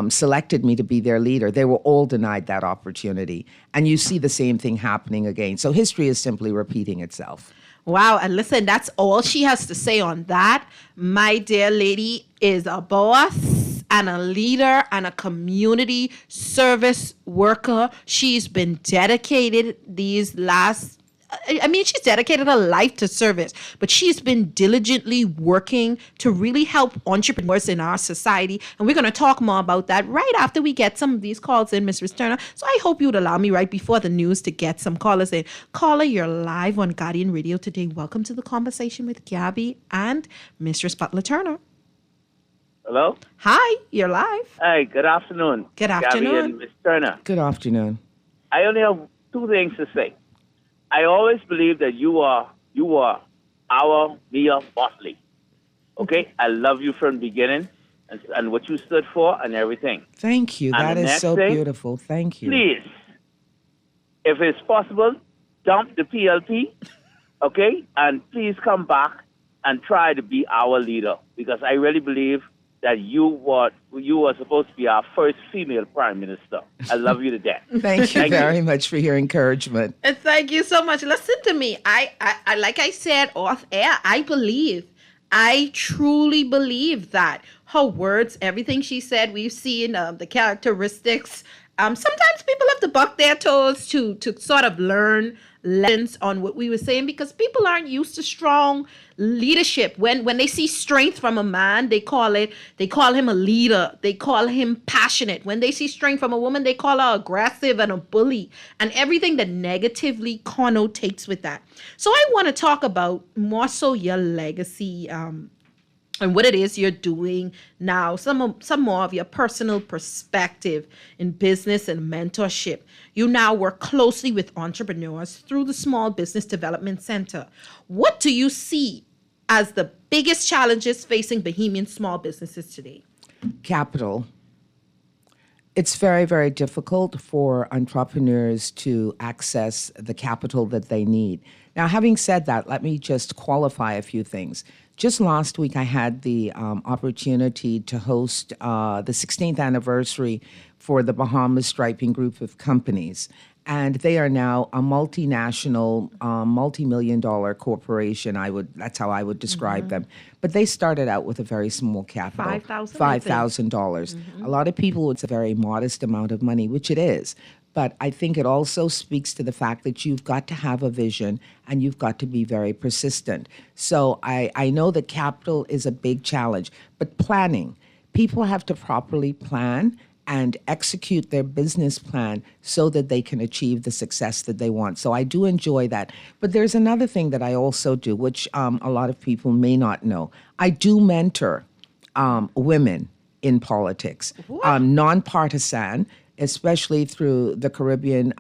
selected me to be their leader, they were all denied that opportunity. And you see the same thing happening again. So history is simply repeating itself. Wow, and listen, that's all she has to say on that. My dear lady is a boss and a leader and a community service worker. She's been dedicated she's dedicated her life to service, but she's been diligently working to really help entrepreneurs in our society. And we're going to talk more about that right after we get some of these calls in, Ms. Turner. So I hope you would allow me right before the news to get some callers in. Caller, you're live on Guardian Radio today. Welcome to the conversation with Gabby and Mistress Butler Turner. Hello? Hi, you're live. Hi, good afternoon. Good afternoon. Gabby and Ms. Turner. Good afternoon. I only have two things to say. I always believe that you are our Mia Bosley. Okay? I love you from the beginning and what you stood for and everything. Thank you. And that is so beautiful. Thank you. Please, if it's possible, dump the PLP, okay? And please come back and try to be our leader, because I really believe that you were supposed to be our first female prime minister. I love you to death. Thank you very much for your encouragement. And thank you so much. Listen to me. I like I said off air, I truly believe that her words, everything she said, we've seen the characteristics. Sometimes people have to buck their toes to sort of learn lessons on what we were saying, because people aren't used to strong leadership. When they see strength from a man, they call him a leader. They call him passionate. When they see strength from a woman, they call her aggressive and a bully, and everything that negatively connotates with that. So I want to talk about more so your legacy, and what it is you're doing now, some more of your personal perspective in business and mentorship. You now work closely with entrepreneurs through the Small Business Development Center. What do you see as the biggest challenges facing Bahamian small businesses today? Capital. It's very, very difficult for entrepreneurs to access the capital that they need. Now, having said that, let me just qualify a few things. Just last week, I had the opportunity to host the 16th anniversary for the Bahamas Striping Group of Companies. And they are now a multinational, multi-million-dollar corporation. That's how I would describe them. But they started out with a very small capital, $5,000. A lot of people, it's a very modest amount of money, which it is. But I think it also speaks to the fact that you've got to have a vision and you've got to be very persistent. So I know that capital is a big challenge, but planning. People have to properly plan and execute their business plan so that they can achieve the success that they want. So I do enjoy that. But there's another thing that I also do, which a lot of people may not know. I do mentor women in politics, nonpartisan, especially through the Caribbean.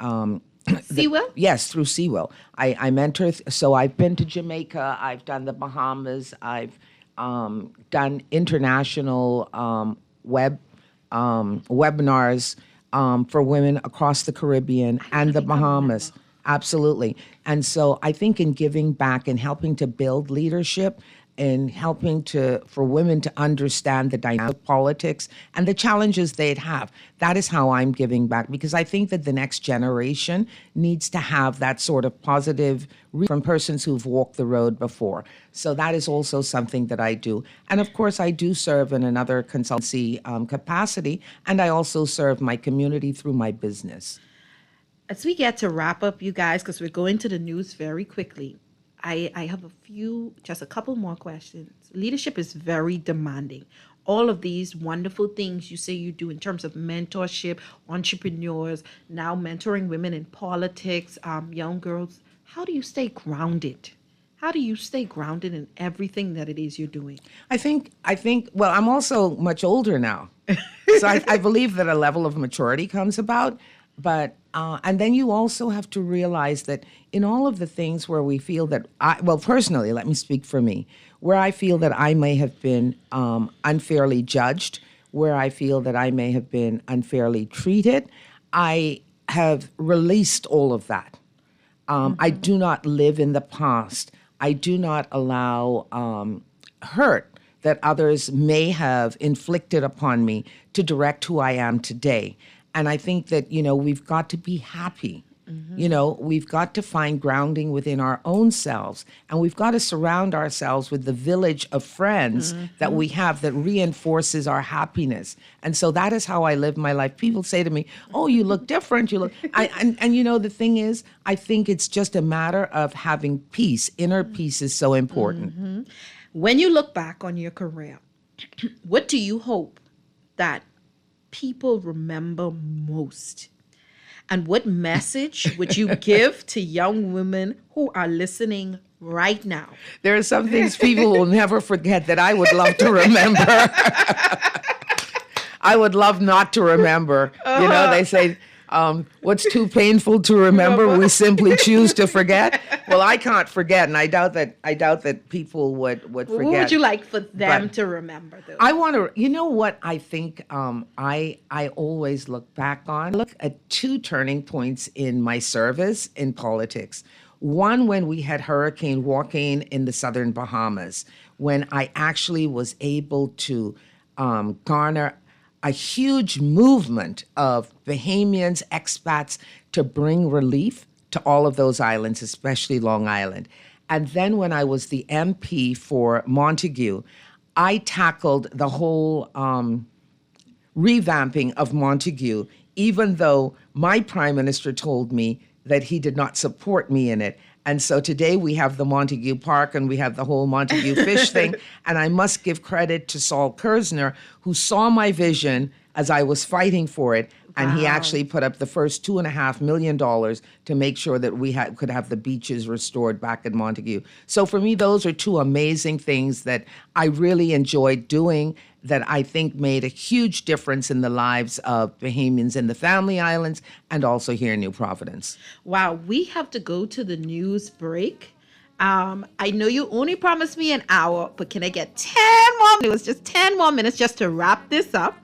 Seawell? Yes, through Seawell. I mentor, so I've been to Jamaica, I've done the Bahamas, I've done international webinars for women across the Caribbean and the Bahamas. Absolutely. And so I think in giving back and helping to build leadership and helping for women to understand the dynamic of politics and the challenges they'd have. That is how I'm giving back, because I think that the next generation needs to have that sort of positive from persons who've walked the road before. So that is also something that I do. And of course, I do serve in another consultancy capacity, and I also serve my community through my business. As we get to wrap up, you guys, because we're going to the news very quickly, I have just a couple more questions. Leadership is very demanding. All of these wonderful things you say you do in terms of mentorship, entrepreneurs, now mentoring women in politics, young girls. How do you stay grounded? How do you stay grounded in everything that it is you're doing? I think, well, I'm also much older now. So I believe that a level of maturity comes about. But, and then you also have to realize that in all of the things where we feel that, personally, let me speak for me, where I feel that I may have been unfairly judged, where I feel that I may have been unfairly treated, I have released all of that. I do not live in the past. I do not allow hurt that others may have inflicted upon me to direct who I am today. And I think that, we've got to be happy. We've got to find grounding within our own selves. And we've got to surround ourselves with the village of friends that we have that reinforces our happiness. And so that is how I live my life. People say to me, oh, you look different. The thing is, I think it's just a matter of having peace. Inner peace is so important. When you look back on your career, what do you hope that people remember most? And what message would you give to young women who are listening right now? There are some things people will never forget that I would love to remember. I would love not to remember. They say, what's too painful to remember, we simply choose to forget. Well, I can't forget, and I doubt that people would forget. What would you like for them to remember, though? I want to, what I think I always look back on? Look at two turning points in my service in politics. One, when we had Hurricane Joaquin in the southern Bahamas, when I actually was able to garner a huge movement of Bahamians, expats, to bring relief to all of those islands, especially Long Island. And then when I was the MP for Montague, I tackled the whole revamping of Montague, even though my prime minister told me that he did not support me in it. And so today we have the Montague Park and we have the whole Montague fish thing. And I must give credit to Saul Kersner, who saw my vision as I was fighting for it. And he actually put up the first $2.5 million to make sure that we could have the beaches restored back in Montague. So for me, those are two amazing things that I really enjoyed doing, that I think made a huge difference in the lives of Bahamians in the Family Islands and also here in New Providence. Wow, we have to go to the news break. I know you only promised me an hour, but can I get 10 more minutes? Just 10 more minutes just to wrap this up.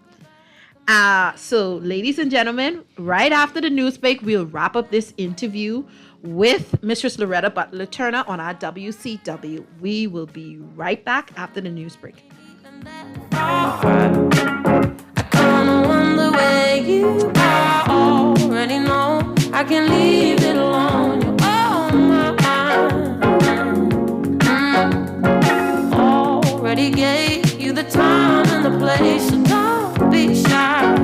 So, ladies and gentlemen, right after the news break, we'll wrap up this interview with Mistress Loretta Butler Turner on our WCW. We will be right back after the news break. I kinda wonder where you are. Already know I can leave it alone. You're on my mind. Already gave you the time and the place, so don't be shy.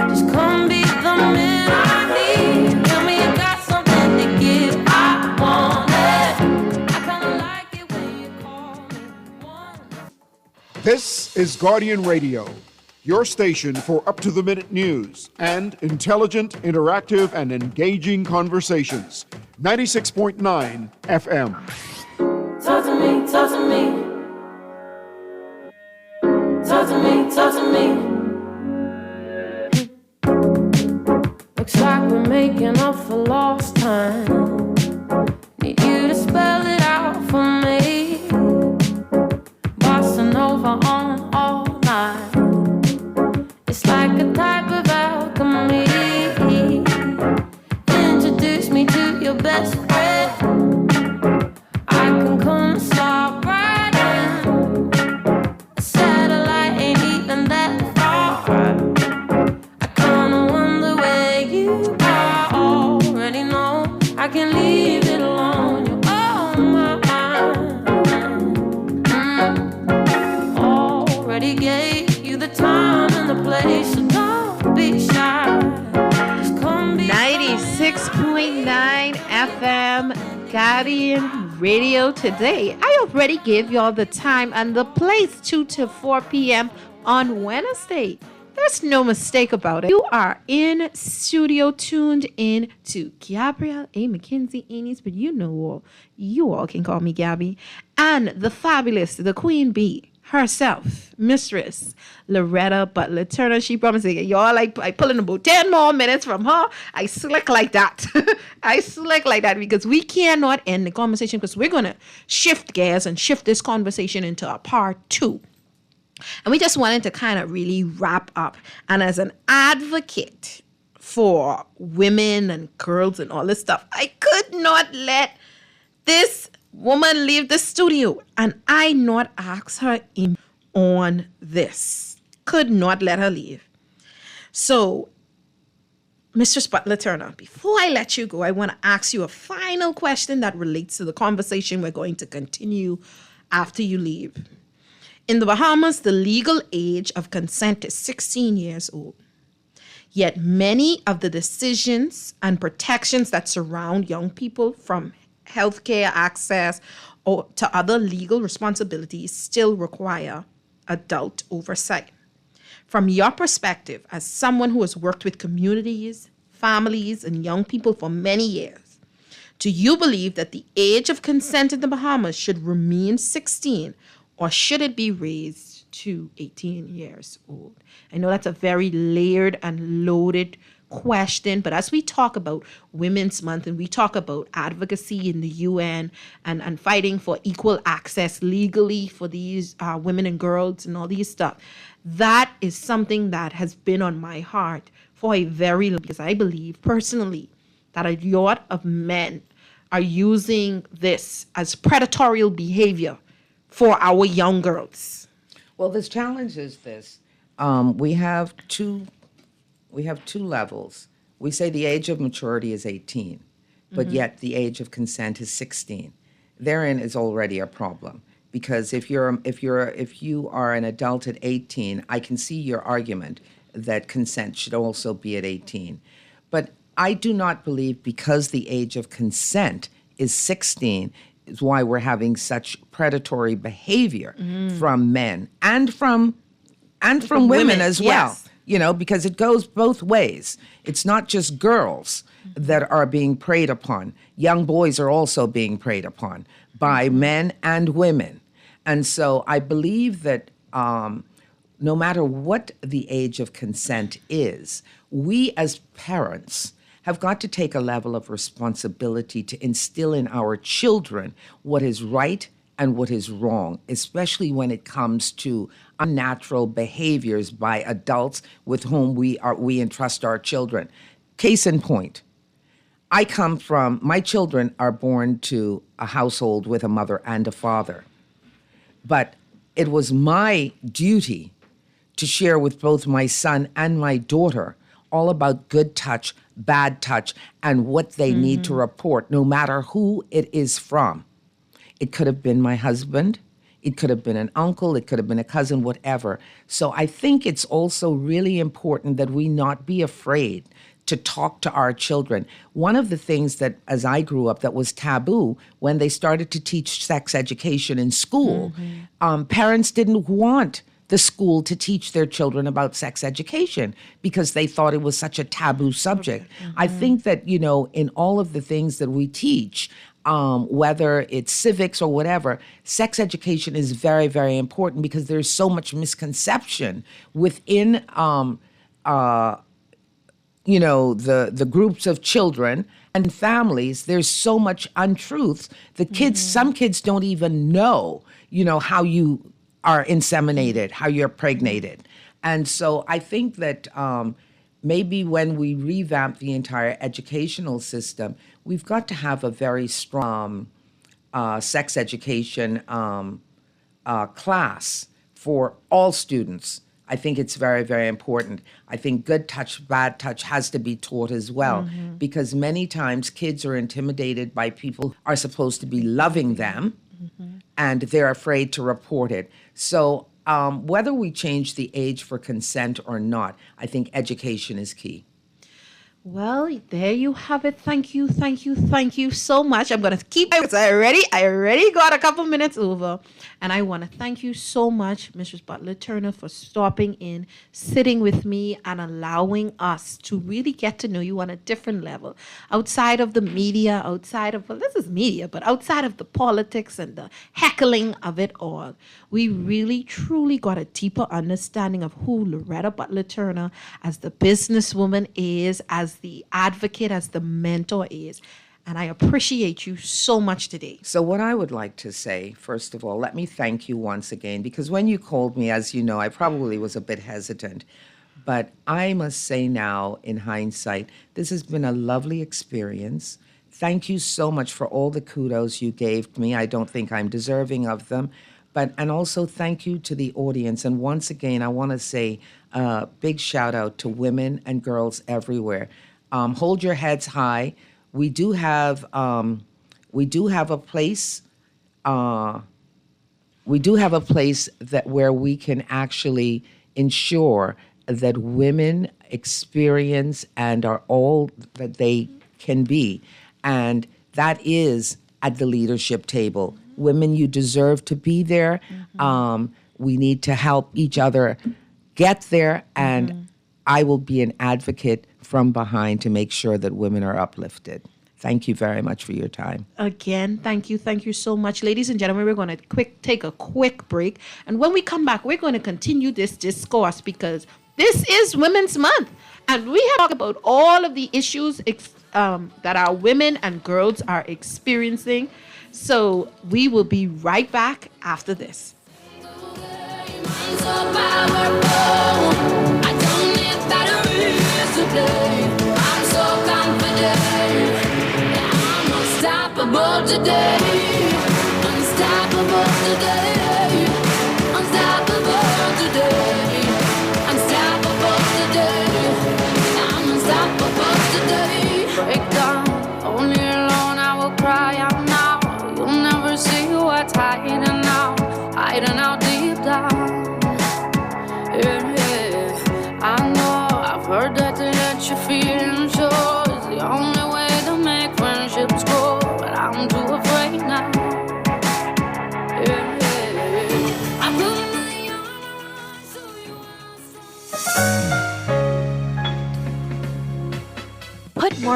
Just come be the man I need. Tell me you got something to give. I want it. I kinda like it when you call me one. This is Guardian Radio, your station for up-to-the-minute news and intelligent, interactive, and engaging conversations. 96.9 FM. Talk to me, talk to me. Talk to me, talk to me. Looks like we're making up for lost time. Need you to spell it out for me. Bossa Nova on all night. It's like a type of alchemy. Introduce me to your best friend. I can come and stop right in. A satellite ain't even that far. I kinda wonder where you are. Already know I can leave it alone. You're on my mind. Already gave you the time and the place, so don't be shy. Just come be 96.9 FM Guardian Radio today. I already gave y'all the time and the place, 2 to 4 p.m. on Wednesday. There's no mistake about it. You are in studio, tuned in to Gabrielle A. McKenzie Anis, but you all can call me Gabby, and the fabulous, the Queen Bee herself, Mistress Loretta Butler Turner. She promised to get y'all like I pulling about 10 more minutes from her. I slick like that. I slick like that because we cannot end the conversation because we're gonna shift gears and shift this conversation into a part 2. And we just wanted to kind of really wrap up. And as an advocate for women and girls and all this stuff, I could not let this woman leave the studio and I not ask her in on this. Could not let her leave. So, Mistress Butler Turner, before I let you go, I want to ask you a final question that relates to the conversation we're going to continue after you leave. In the Bahamas, the legal age of consent is 16 years old. Yet many of the decisions and protections that surround young people, from healthcare access or to other legal responsibilities, still require adult oversight. From your perspective, as someone who has worked with communities, families, and young people for many years, do you believe that the age of consent in the Bahamas should remain 16, or should it be raised to 18 years old? I know that's a very layered and loaded question, but as we talk about Women's Month and we talk about advocacy in the UN and fighting for equal access legally for these women and girls and all these stuff, that is something that has been on my heart for a very long time, because I believe personally that a lot of men are using this as predatory behavior for our young girls. Well, this challenge is this: we have two levels. We say the age of maturity is 18, but yet the age of consent is 16. Therein is already a problem, because if you are an adult at 18, I can see your argument that consent should also be at 18. But I do not believe because the age of consent is 16 is why we're having such predatory behavior from men and from women as well. yes. You know, because it goes both ways. It's not just girls that are being preyed upon. Young boys are also being preyed upon by men and women. And so I believe that no matter what the age of consent is, we as parents have got to take a level of responsibility to instill in our children what is right and what is wrong, especially when it comes to unnatural behaviors by adults with whom we entrust our children. Case in point, my children are born to a household with a mother and a father. But it was my duty to share with both my son and my daughter all about good touch, bad touch, and what they need to report, no matter who it is from. It could have been my husband. It could have been an uncle. It could have been a cousin, whatever. So I think it's also really important that we not be afraid to talk to our children. One of the things that, as I grew up, that was taboo when they started to teach sex education in school, parents didn't want the school to teach their children about sex education because they thought it was such a taboo subject. I think that, you know, in all of the things that we teach, whether it's civics or whatever, sex education is very, very important because there's so much misconception within, you know, the groups of children and families. There's so much untruth. The kids, some kids don't even know, you know, how you are inseminated, how you're pregnated. And so I think that maybe when we revamp the entire educational system, we've got to have a very strong sex education class for all students. I think it's very, very important. I think good touch, bad touch has to be taught as well, because many times kids are intimidated by people who are supposed to be loving them, and they're afraid to report it. So whether we change the age for consent or not, I think education is key. Well, there you have it. Thank you so much. I'm going to keep it. I already got a couple minutes over. And I want to thank you so much, Mrs. Butler Turner, for stopping in, sitting with me, and allowing us to really get to know you on a different level. Outside of the media, well, this is media, but outside of the politics and the heckling of it all, we really, truly got a deeper understanding of who Loretta Butler Turner as the businesswoman is, as the advocate, as the mentor is. And I appreciate you so much today. So what I would like to say, first of all, let me thank you once again, because when you called me, as you know, I probably was a bit hesitant. But I must say now, in hindsight, this has been a lovely experience. Thank you so much for all the kudos you gave me. I don't think I'm deserving of them. And also thank you to the audience. And once again, I want to say a big shout out to women and girls everywhere. Hold your heads high. We do have a place. We do have a place where we can actually ensure that women experience and are all that they can be, and that is at the leadership table. Women, you deserve to be there. We need to help each other get there, and I will be an advocate from behind to make sure that women are uplifted. Thank you very much for your time. Again, thank you so much. Ladies and gentlemen, we're going to take a quick break. And when we come back, we're going to continue this discourse because this is Women's Month. And we have talked about all of the issues that our women and girls are experiencing. So we will be right back after this. I'm so confident. I'm unstoppable today. Unstoppable today. Unstoppable.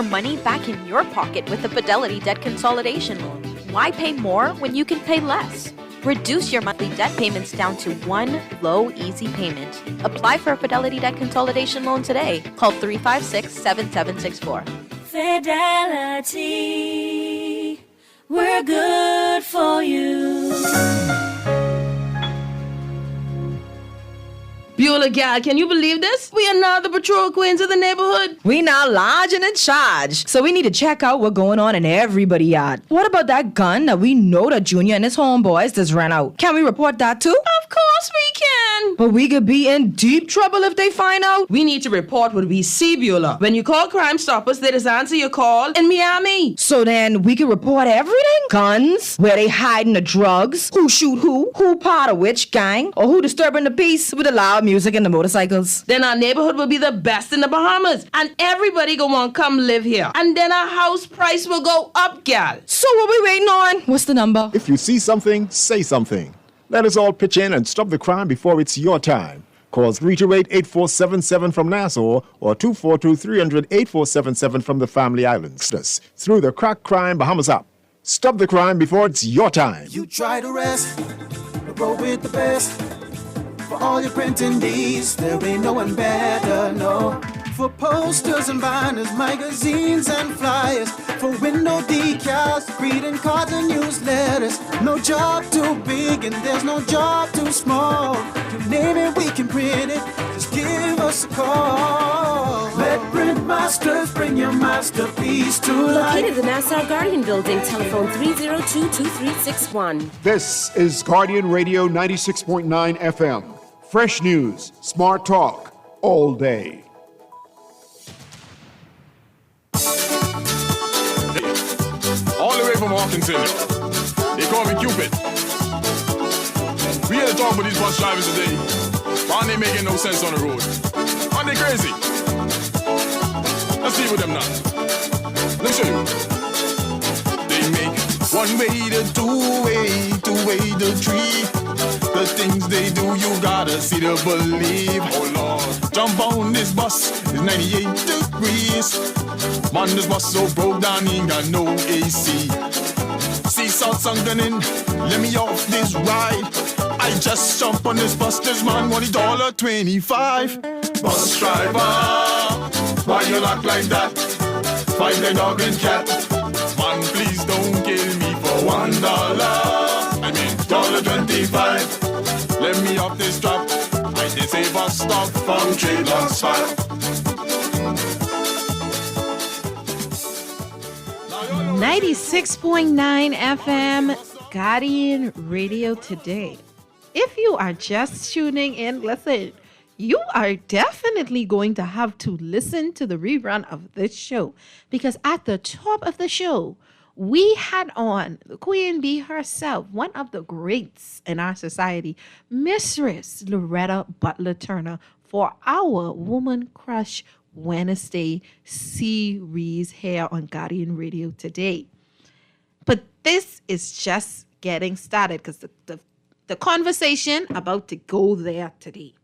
more money back in your pocket with the Fidelity Debt Consolidation Loan. Why pay more when you can pay less? Reduce your monthly debt payments down to one low, easy payment. Apply for a Fidelity Debt Consolidation Loan today. Call 356-7764. Fidelity, we're good for you. Beulah, gal, can you believe this? We are now the patrol queens of the neighborhood. We now large and in charge. So we need to check out what's going on in everybody's yard. What about that gun that we know that Junior and his homeboys just ran out? Can we report that too? Of course we can. But we could be in deep trouble if they find out. We need to report what we see, Beulah. When you call Crime Stoppers, they just answer your call in Miami. So then we can report everything? Guns, where they hiding the drugs, who shoot who part of which gang, or who disturbing the peace with the loud music and the motorcycles. Then our neighborhood will be the best in the Bahamas, and everybody go want come live here. And then our house price will go up, gal. So what we waiting on? What's the number? If you see something, say something. Let us all pitch in and stop the crime before it's your time. Call 328-8477 from Nassau or 242-300-8477 from the Family Islands. Through the Crack Crime Bahamas app. Stop the crime before it's your time. You try to rest, roll with the best. For all your printing needs, there ain't no one better, no. For posters and banners, magazines and flyers. For window decals, greeting cards and newsletters. No job too big and there's no job too small. You name it, we can print it. Just give us a call. Let Print Masters bring your masterpiece to life. Located at the Nassau Guardian Building, telephone 302-2361. This is Guardian Radio 96.9 FM. Fresh news, smart talk, all day. All the way from Hawkinson. They call me Cupid. We had to talk about these bus drivers today. Why they making no sense on the road? Aren't they crazy? Let's deal with them now. Let me show you. They make one way to two-way to three. The things they do, you gotta see to believe. Oh Lord, jump on this bus, it's 98 degrees. Man, this bus so broke down, ain't got no AC. Sea salt sunken in, let me off this ride. I just jump on this bus, this man want $1.25. Bus driver, why you look like that? Find the dog and cat. Man, please don't kill me for $1. I mean, $1.25. Let me off this trap. I did say bus stop from trailer spot. 96.9 FM, Guardian Radio Today. If you are just tuning in, listen, you are definitely going to have to listen to the rerun of this show, because at the top of the show, we had on the Queen Bee herself, one of the greats in our society, Mistress Loretta Butler Turner, for our Woman Crush Wednesday series here on Guardian Radio Today. But this is just getting started, because the conversation about to go there today.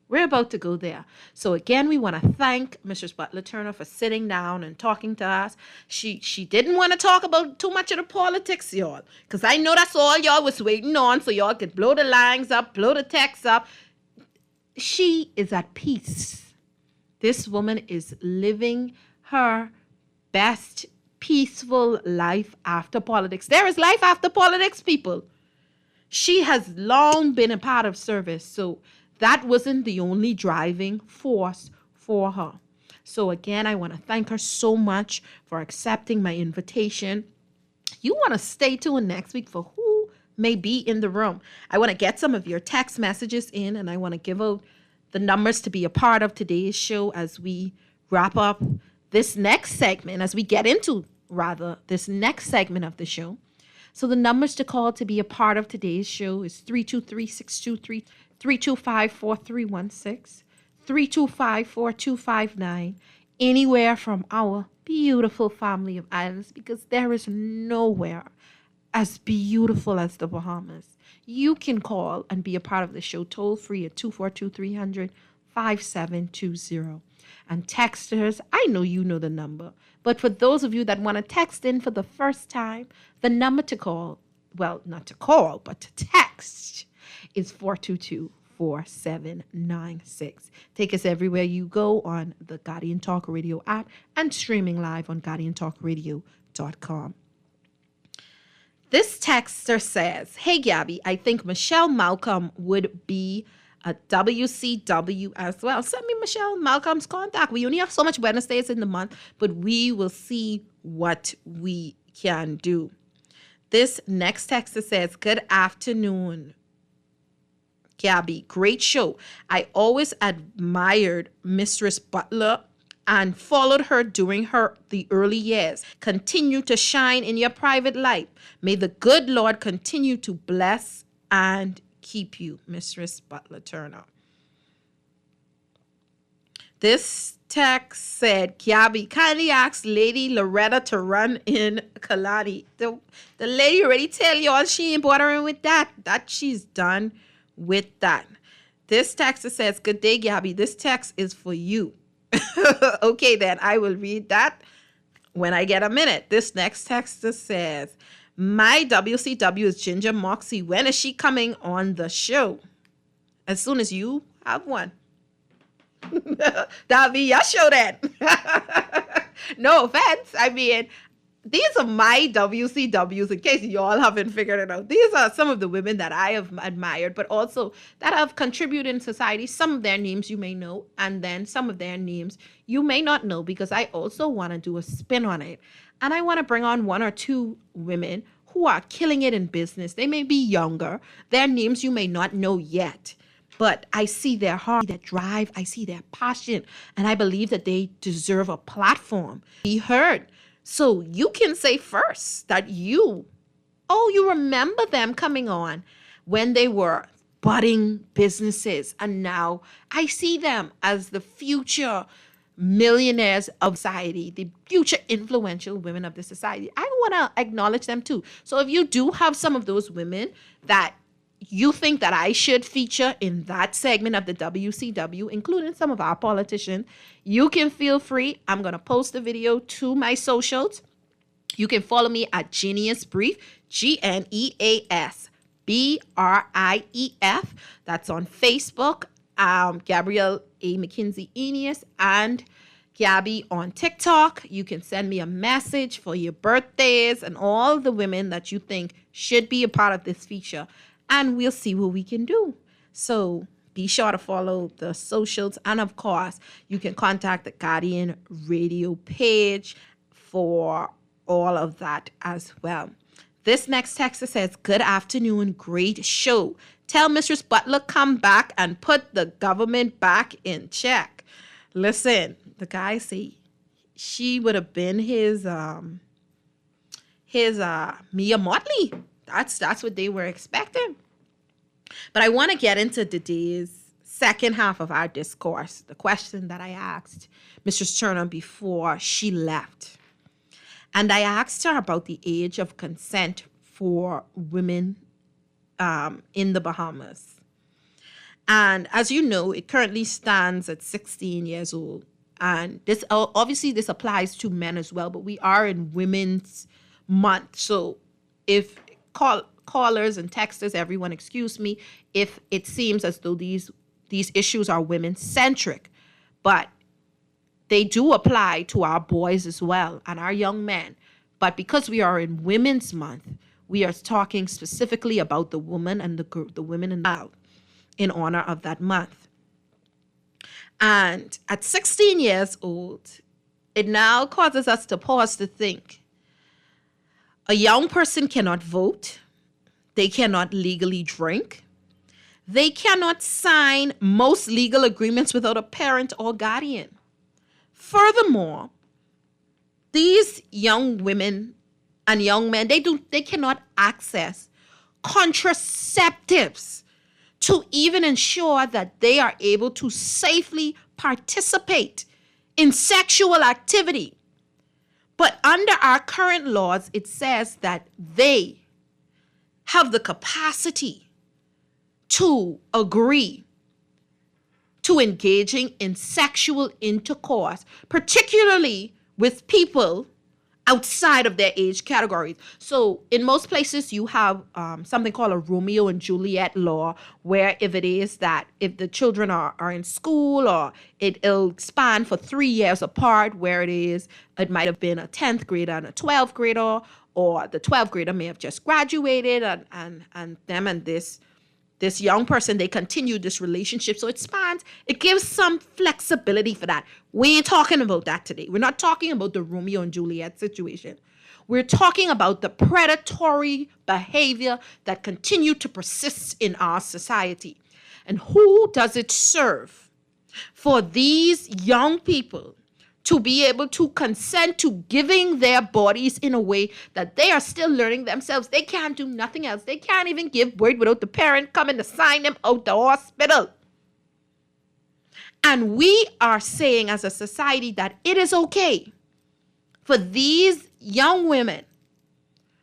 We're about to go there. So again, we want to thank Mrs. Butler Turner for sitting down and talking to us. She didn't want to talk about too much of the politics, y'all, because I know that's all y'all was waiting on, so y'all could blow the lines up, blow the texts up. She is at peace. This woman is living her best peaceful life after politics. There is life after politics, people. She has long been a part of service, so that wasn't the only driving force for her. So again, I want to thank her so much for accepting my invitation. You want to stay tuned next week for who may be in the room. I want to get some of your text messages in, and I want to give out the numbers to be a part of today's show as we wrap up this next segment, as we get into, rather, this next segment of the show. So the numbers to call to be a part of today's show is 323-623, 325-4316, 325-4259, anywhere from our beautiful family of islands, because there is nowhere as beautiful as the Bahamas. You can call and be a part of the show toll free at 242-300-5720. And texters, I know you know the number, But for those of you that want to text in for the first time, the number to call, well, not to call, but to text, is 422-4796. Take us everywhere you go on the Guardian Talk Radio app and streaming live on GuardianTalkRadio.com. This texter says, hey, Gabby, I think Michelle Malcolm would be a WCW as well. Send me Michelle Malcolm's contact. We only have so much Wednesdays in the month, but we will see what we can do. This next texter says, good afternoon, Gabby. Great show. I always admired Mistress Butler and followed her during the early years. Continue to shine in your private life. May the good Lord continue to bless and keep you, Mistress Butler Turner. This text said, Gabby, kindly ask Lady Loretta to run in Kalani. The lady already tell y'all she ain't bothering with that. That she's done with that. This texter says, good day, Gabby. This text is for you. Okay, then I will read that when I get a minute. This next texter says, my WCW is Ginger Moxie. When is she coming on the show? As soon as you have one. That'll be your show then. No offense. I mean, these are my WCWs in case you all haven't figured it out. These are some of the women that I have admired, but also that have contributed in society. Some of their names you may know, and then some of their names you may not know, because I also want to do a spin on it. And I want to bring on one or two women who are killing it in business. They may be younger. Their names you may not know yet. But I see their heart, their drive, I see their passion, and I believe that they deserve a platform, be heard. So you can say first that you remember them coming on when they were budding businesses. And now I see them as the future millionaires of society, the future influential women of the society. I want to acknowledge them too. So if you do have some of those women that you think that I should feature in that segment of the WCW, including some of our politicians, you can feel free. I'm going to post the video to my socials. You can follow me at Genius Brief, GeneasBrief. That's on Facebook. Gabrielle A. McKinsey Eneas and Gabby on TikTok. You can send me a message for your birthdays and all the women that you think should be a part of this feature. And we'll see what we can do. So be sure to follow the socials. And of course, you can contact the Guardian Radio page for all of that as well. This next texter says, good afternoon, great show. Tell Mistress Butler come back and put the government back in check. Listen, the guy say she would have been his Mia Motley. That's what they were expecting. But I want to get into today's second half of our discourse, the question that I asked Mrs. Turner before she left. And I asked her about the age of consent for women in the Bahamas. And as you know, it currently stands at 16 years old. And this obviously this applies to men as well, but we are in Women's Month. So if callers and texters, everyone, excuse me, if it seems as though these issues are women-centric, but they do apply to our boys as well and our young men. But because we are in Women's Month, we are talking specifically about the woman and the women and child in honor of that month. And at 16 years old, it now causes us to pause to think. A young person cannot vote. They cannot legally drink. They cannot sign most legal agreements without a parent or guardian. Furthermore, these young women and young men, they cannot access contraceptives to even ensure that they are able to safely participate in sexual activity. But under our current laws, it says that they have the capacity to agree to engaging in sexual intercourse, particularly with people outside of their age categories. So in most places you have something called a Romeo and Juliet law, where if it is that if the children are in school, or it'll span for 3 years apart, where it might have been a 10th grader and a 12th grader, or the 12th grader may have just graduated, and them and this young person, they continue this relationship. So it gives some flexibility for that. We ain't talking about that today. We're not talking about the Romeo and Juliet situation. We're talking about the predatory behavior that continue to persist in our society. And who does it serve for these young people to be able to consent to giving their bodies in a way that they are still learning themselves? They can't do nothing else. They can't even give birth without the parent coming to sign them out the hospital. And we are saying as a society that it is okay for these young women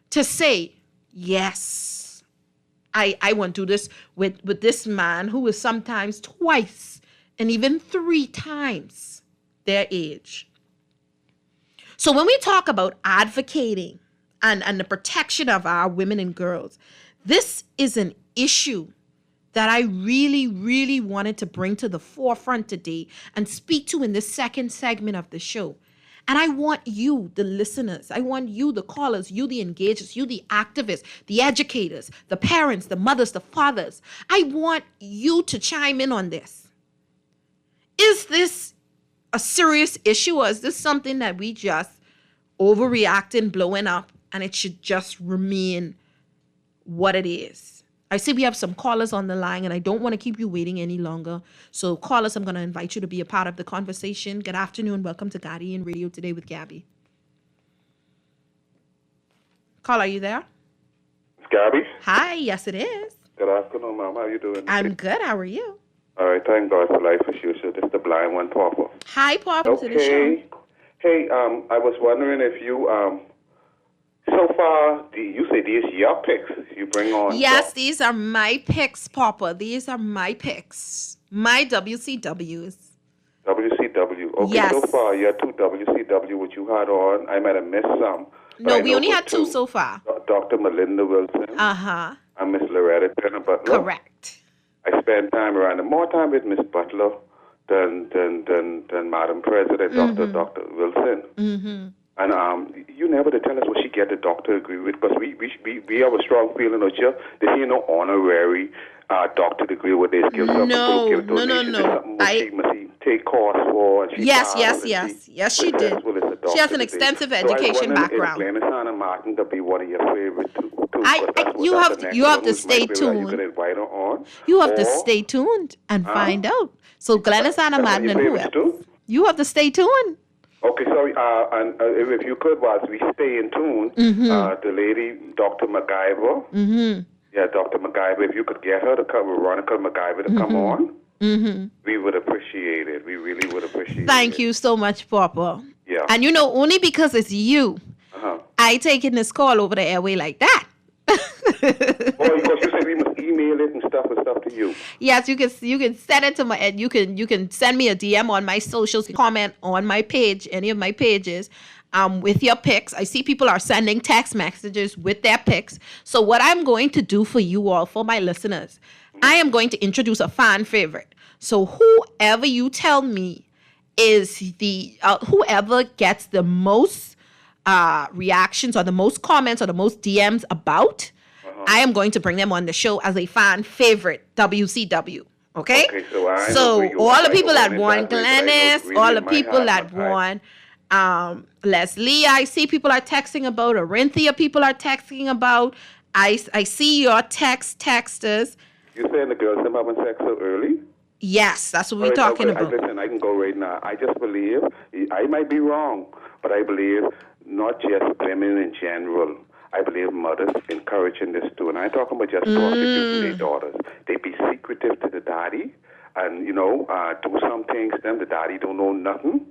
to say, yes, I want to do this with this man who is sometimes twice and even 3 times their age. So when we talk about advocating and the protection of our women and girls, this is an issue that I really, really wanted to bring to the forefront today and speak to in this second segment of the show. And I want you, the listeners, I want you, the callers, you, the engagers, you, the activists, the educators, the parents, the mothers, the fathers, I want you to chime in on this. Is this a serious issue, or is this something that we just overreacting, blowing up, and it should just remain what it is? I see we have some callers on the line, and I don't want to keep you waiting any longer. So callers, I'm going to invite you to be a part of the conversation. Good afternoon. Welcome to Guardian Radio Today with Gabby. Caller, are you there? It's Gabby. Hi, yes it is. Good afternoon, ma'am. How are you doing? I'm good. How are you? All right, thank God for life as usual. This is the blind one, Papa. Hi, Papa, to the show. Hey, I was wondering if you, so far, you say these are your picks you bring on. Yes, these are my picks, Papa. These are my picks. My WCWs. WCW. Okay, yes. So far, you had 2 WCW, which you had on. I might have missed some. No, we only had 2 so far. Dr. Melinda Wilson. Uh-huh. And Miss Loretta Turner Butler. Correct. I spend time around more time with Miss Butler than Madam President, Dr. Wilson. Mm-hmm. And you never to tell us what she get the doctor agree with, because we have a strong feeling of just there ain't no honorary doctor degree where they give some people give donations. No. She must take course for. And yes, she did. She has an extensive education background. If Glennis Martin could be one of your favorites too. You have to stay tuned. You could invite her on. You have to stay tuned and find out. So Glennis Martin and whoever. You have to stay tuned. Okay, sorry, and if you could, whilst we stay in tune, the lady, Dr. MacGyver, yeah, Dr. MacGyver, if you could get her to come, Veronica MacGyver, to come on, we would appreciate it. We really would appreciate it. Thank you so much, Papa. Yeah. And only because it's you, I taking this call over the airway like that. Because you said we must email it and stuff to you. Yes, you can send it to my, and you can send me a DM on my socials, comment on my page, any of my pages, with your pics. I see people are sending text messages with their pics. So what I'm going to do for you all, for my listeners, I am going to introduce a fan favorite. So whoever you tell me is the whoever gets the most reactions or the most comments or the most DMs about, I am going to bring them on the show as a fan favorite, WCW. Okay? So all the people that won Glennis, all the people that won Leslie, I see people are texting about, Orinthia people are texting about. I see your texters. You saying the girls them having sex so early? Yes, that's what we're talking about. Listen, I can go right now. I just believe, I might be wrong, but I believe not just women in general. I believe mothers encouraging this too. And I'm talking about just prostituting their daughters. They be secretive to the daddy and, do some things, then the daddy don't know nothing.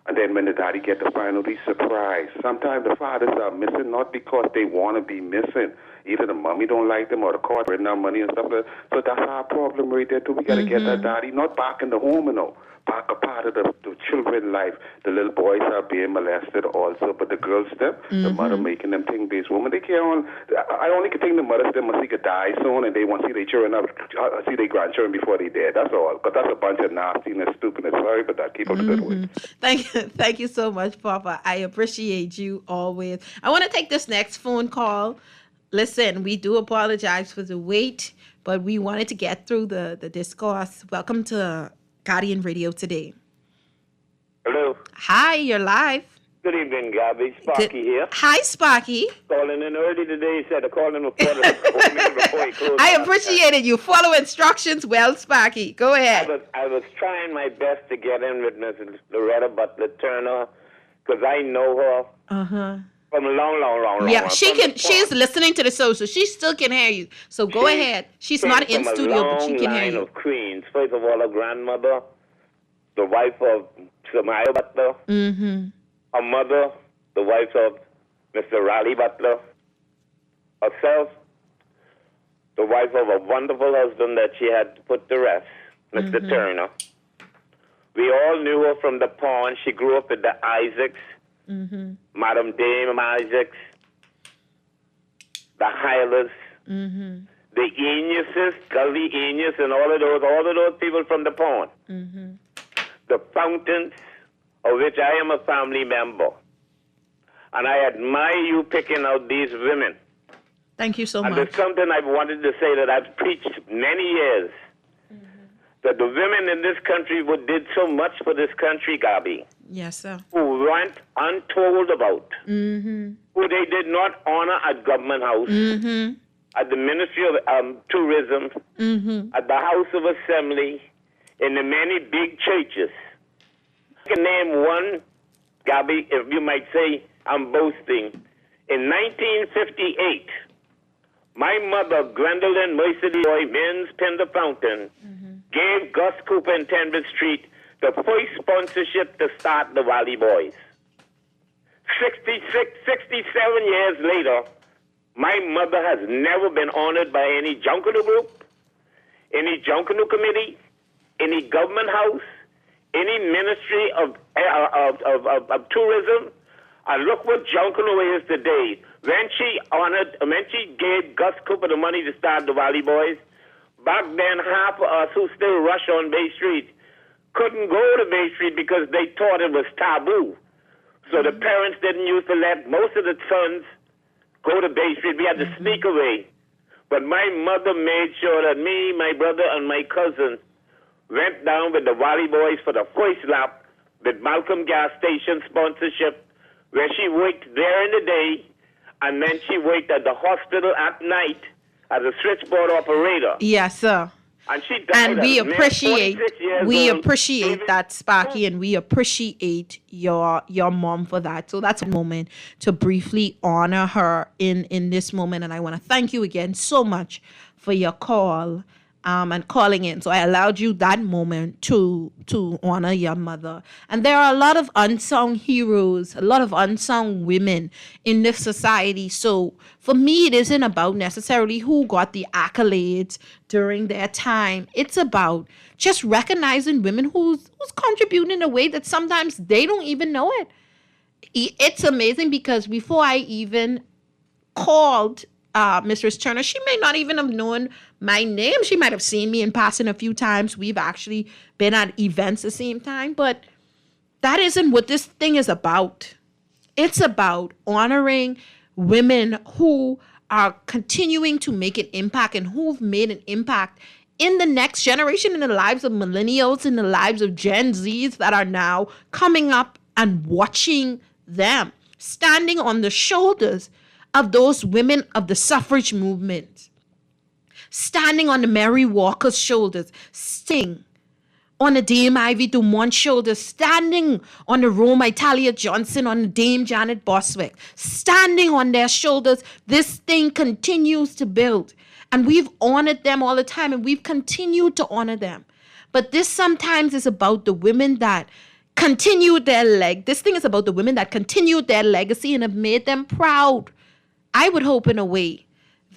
And then when the daddy get the final, he's surprised. Sometimes the fathers are missing not because they want to be missing. Either the mommy don't like them or the court written out money and stuff like that. So that's our problem right there too. We got to get that daddy not back in the home, a part of the children's life. The little boys are being molested also, but the girls, the mother making them think these women, they can't on. I only can think the mothers, they must see could die soon, and they want to see their children up, see their grandchildren before they dead. That's all. Because that's a bunch of nastiness, stupidness. Sorry, but that keep up the good way. Thank you so much, Papa. I appreciate you always. I want to take this next phone call. Listen, we do apologize for the wait, but we wanted to get through the discourse. Welcome to Guardian Radio today. Hello. Hi, you're live. Good evening, Gabby. Sparky here. Hi, Sparky. Calling in early today. Said to call in before he closed. I appreciated you. Follow instructions well, Sparky. Go ahead. I was trying my best to get in with Miss Loretta Butler Turner because I know her. Uh-huh. From a long. Yeah, she's listening to the show, so she still can hear you. So go ahead. She's not in studio, but she can hear you. Of queens. First of all, her grandmother, the wife of Samaya Butler. Mm-hmm. Her mother, the wife of Mr. Raleigh Butler. Herself, the wife of a wonderful husband that she had to put to rest, Mr. Turner. We all knew her from the pawn. She grew up with the Isaacs. Madam Dame Isaacs, the Hylers, the Eniuses, Gully Enius, and all of those people from the pawn. The Fountains, of which I am a family member. And I admire you picking out these women. Thank you so much. much. And there's something I've wanted to say that I've preached many years. That the women in this country who did so much for this country, Gabi. Yes, sir. Who went untold about. Mm-hmm. Who they did not honor at Government House. Mm-hmm. At the Ministry of Tourism. Mm-hmm. At the House of Assembly. In the many big churches. I can name one, Gabi, if you might say I'm boasting. In 1958, my mother, Gwendolyn Mercedes Roy Mins Pender Fountain, gave Gus Cooper in 10th Street the first sponsorship to start the Valley Boys. 67 years later, my mother has never been honored by any Junkanoo group, any Junkanoo committee, any government house, any ministry of tourism. And look what Junkanoo is today. When she gave Gus Cooper the money to start the Valley Boys, back then half of us who still rush on Bay Street couldn't go to Bay Street because they thought it was taboo. So the parents didn't used to let most of the sons go to Bay Street. We had to sneak away. But my mother made sure that me, my brother, and my cousin went down with the Valley Boys for the first lap with Malcolm Gas Station sponsorship, where she worked there in the day, and then she worked at the hospital at night as a switchboard operator. Yes, sir. And she died And we at 46 years old. appreciate that, Sparky, and we appreciate your mom for that. So that's a moment to briefly honor her in this moment. And I want to thank you again so much for your call and calling in. So I allowed you that moment to honor your mother. And there are a lot of unsung heroes, a lot of unsung women in this society. So for me, it isn't about necessarily who got the accolades during their time. It's about just recognizing women who's contributing in a way that sometimes they don't even know it. It's amazing because before I even called Mistress Turner, she may not even have known my name. She might have seen me in passing a few times. We've actually been at events the same time, but that isn't what this thing is about. It's about honoring women who are continuing to make an impact and who've made an impact in the next generation, in the lives of millennials, in the lives of Gen Zs that are now coming up and watching them, standing on the shoulders of those women of the suffrage movement, standing on the Mary Walker's shoulders, sitting on the Dame Ivy Dumont's shoulders, standing on the Roma Italia Johnson, on the Dame Janet Boswick, standing on their shoulders. This thing continues to build. And we've honored them all the time, and we've continued to honor them. But this sometimes is about the women that continued their this thing is about the women that continued their legacy and have made them proud. I would hope in a way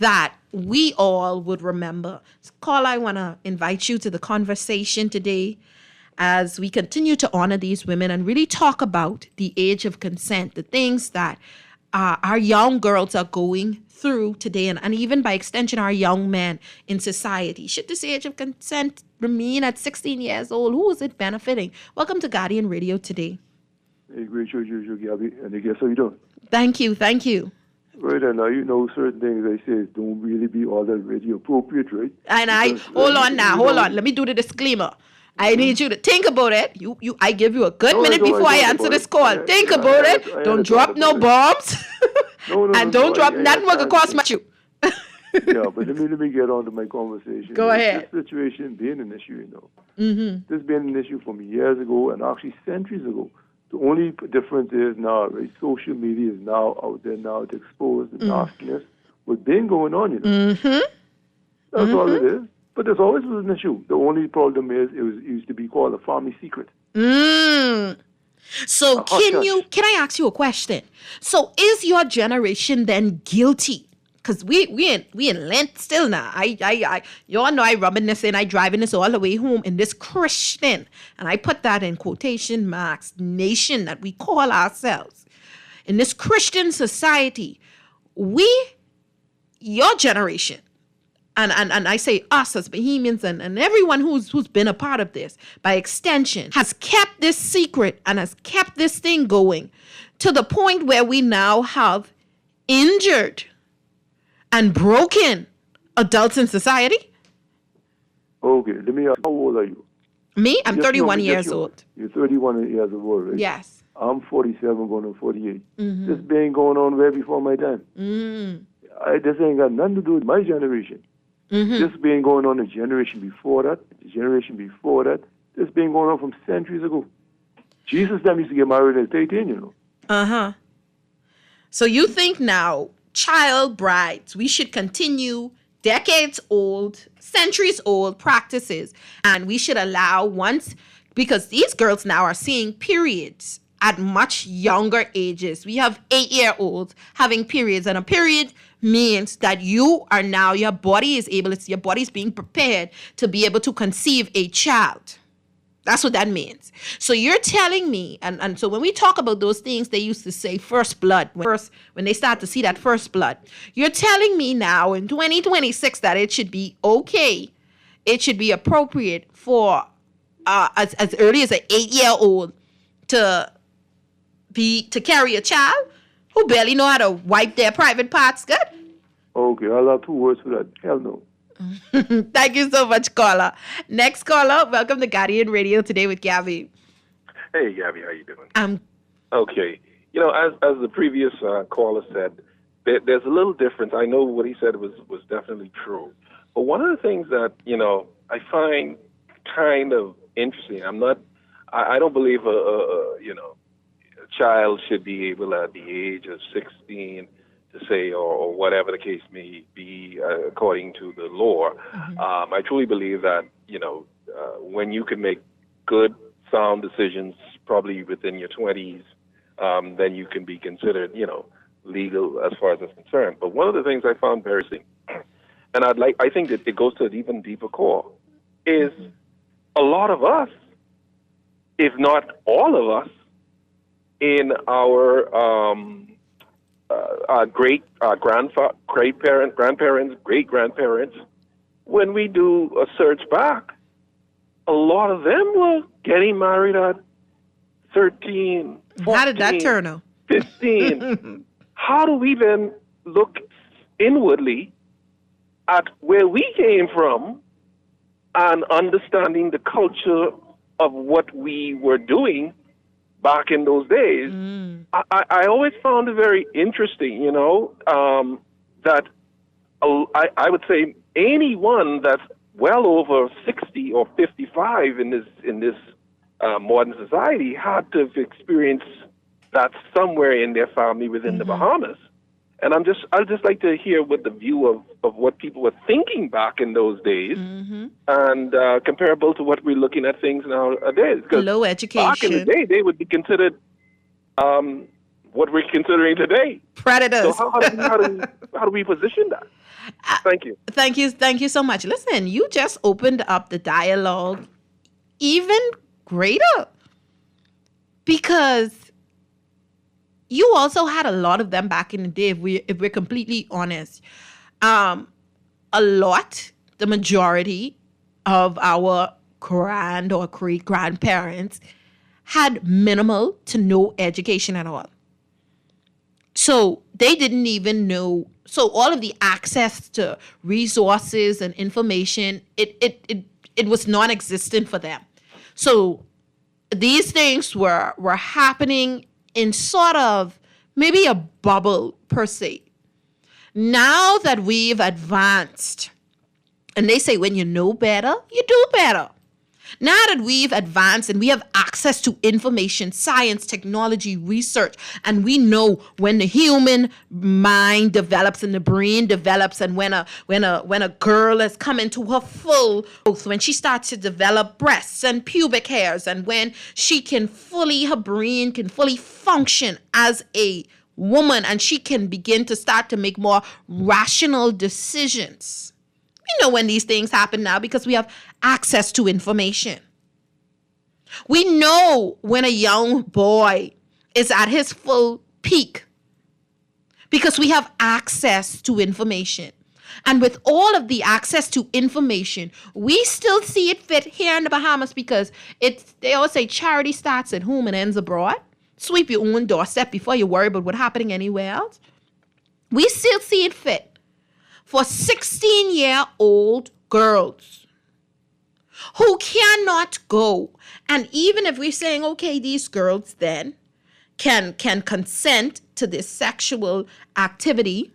that we all would remember. Carl, I want to invite you to the conversation today. as we continue to honor these women and really talk about the age of consent, the things that our young girls are going through today, and even by extension, our young men in society. Should this age of consent remain at 16 years old? Who is it benefiting? Welcome to Guardian Radio today. Hey, great show, Gabby. And I guess how you doing? Thank you. Right, and now you know certain things I say don't really be all that radio appropriate, right? And hold on. Let me do the disclaimer. I need you to think about it. I give you a good minute before I answer this call. Think about it. Don't drop no bombs. And don't drop nothing what could cost much you. Yeah, but let me get on to my conversation. Go ahead. This situation being an issue, you know. Mm-hmm. This being an issue from years ago and actually centuries ago. The only difference is now, right, social media is now out there now to expose the nastiness. What's been going on, you know. Mm-hmm. That's all it is. But there's always was an issue. The only problem is it used to be called a family secret. So can I ask you a question? So is your generation then guilty? Because we in Lent still now. Y'all know I rubbing this in, I driving this all the way home in this Christian, and I put that in quotation marks, nation that we call ourselves. In this Christian society, your generation, and I say us as Bahamians and everyone who's been a part of this, by extension, has kept this secret and has kept this thing going to the point where we now have injured and broken adults in society? Okay, let me ask, how old are you? Me? I'm 31 years old. You're 31 years old, right? Yes. I'm 47 going on 48. Mm-hmm. This been going on way before my time. This ain't got nothing to do with my generation. Mm-hmm. This been going on the generation before that, the generation before that. This been going on from centuries ago. Jesus them used to get married at 18, you know. Uh-huh. So you think now, child brides, we should continue decades old, centuries old practices, and we should allow because these girls now are seeing periods at much younger ages. We have 8-year-olds having periods, and a period means that your body is being prepared to be able to conceive a child. That's what that means. So you're telling me, and so when we talk about those things, they used to say first blood, when they start to see that first blood. You're telling me now in 2026 that it should be okay, it should be appropriate for as early as an 8-year-old to carry a child who barely know how to wipe their private parts good? Okay, I'll have 2 words for that. Hell no. Thank you so much, caller. Next caller, welcome to Guardian Radio today with Gabby. Hey, Gabby, how you doing? Okay. You know, as the previous caller said, there's a little difference. I know what he said was definitely true. But one of the things that, you know, I find kind of interesting, I don't believe a child should be able at the age of 16 to say, or whatever the case may be, according to the law. I truly believe that, when you can make good, sound decisions, probably within your 20s, then you can be considered, legal as far as that's concerned. But one of the things I found very interesting, and I think that it goes to an even deeper core, is a lot of us, if not all of us, in our grandparents, great-grandparents, when we do a search back, a lot of them were getting married at 13, 14, how did that turn out? 15. How do we then look inwardly at where we came from and understanding the culture of what we were doing back in those days? I always found it very interesting, that I would say anyone that's well over 60 or 55 in this modern society had to have experienced that somewhere in their family within the Bahamas. And I'd just like to hear what the view of what people were thinking back in those days, and comparable to what we're looking at things nowadays. Low education. Back in the day, they would be considered what we're considering today. Predators. So how do we position that? Thank you. Thank you so much. Listen, you just opened up the dialogue even greater. Because you also had a lot of them back in the day, if we're completely honest. The majority of our grand or great-grandparents had minimal to no education at all. So they didn't even know. So all of the access to resources and information, it was non-existent for them. So these things were happening in sort of maybe a bubble per se. Now that we've advanced, and they say when you know better, you do better. Now that we've advanced and we have access to information, science, technology, research, and we know when the human mind develops and the brain develops, and when a girl has come into her full growth, when she starts to develop breasts and pubic hairs, and when her brain can fully function as a woman, and she can begin to start to make more rational decisions. We know when these things happen now because we have access to information. We know when a young boy is at his full peak because we have access to information. And with all of the access to information, we still see it fit here in the Bahamas because they always say charity starts at home and ends abroad. Sweep your own doorstep before you worry about what's happening anywhere else. We still see it fit for 16-year-old girls who cannot go. And even if we're saying, okay, these girls then can consent to this sexual activity,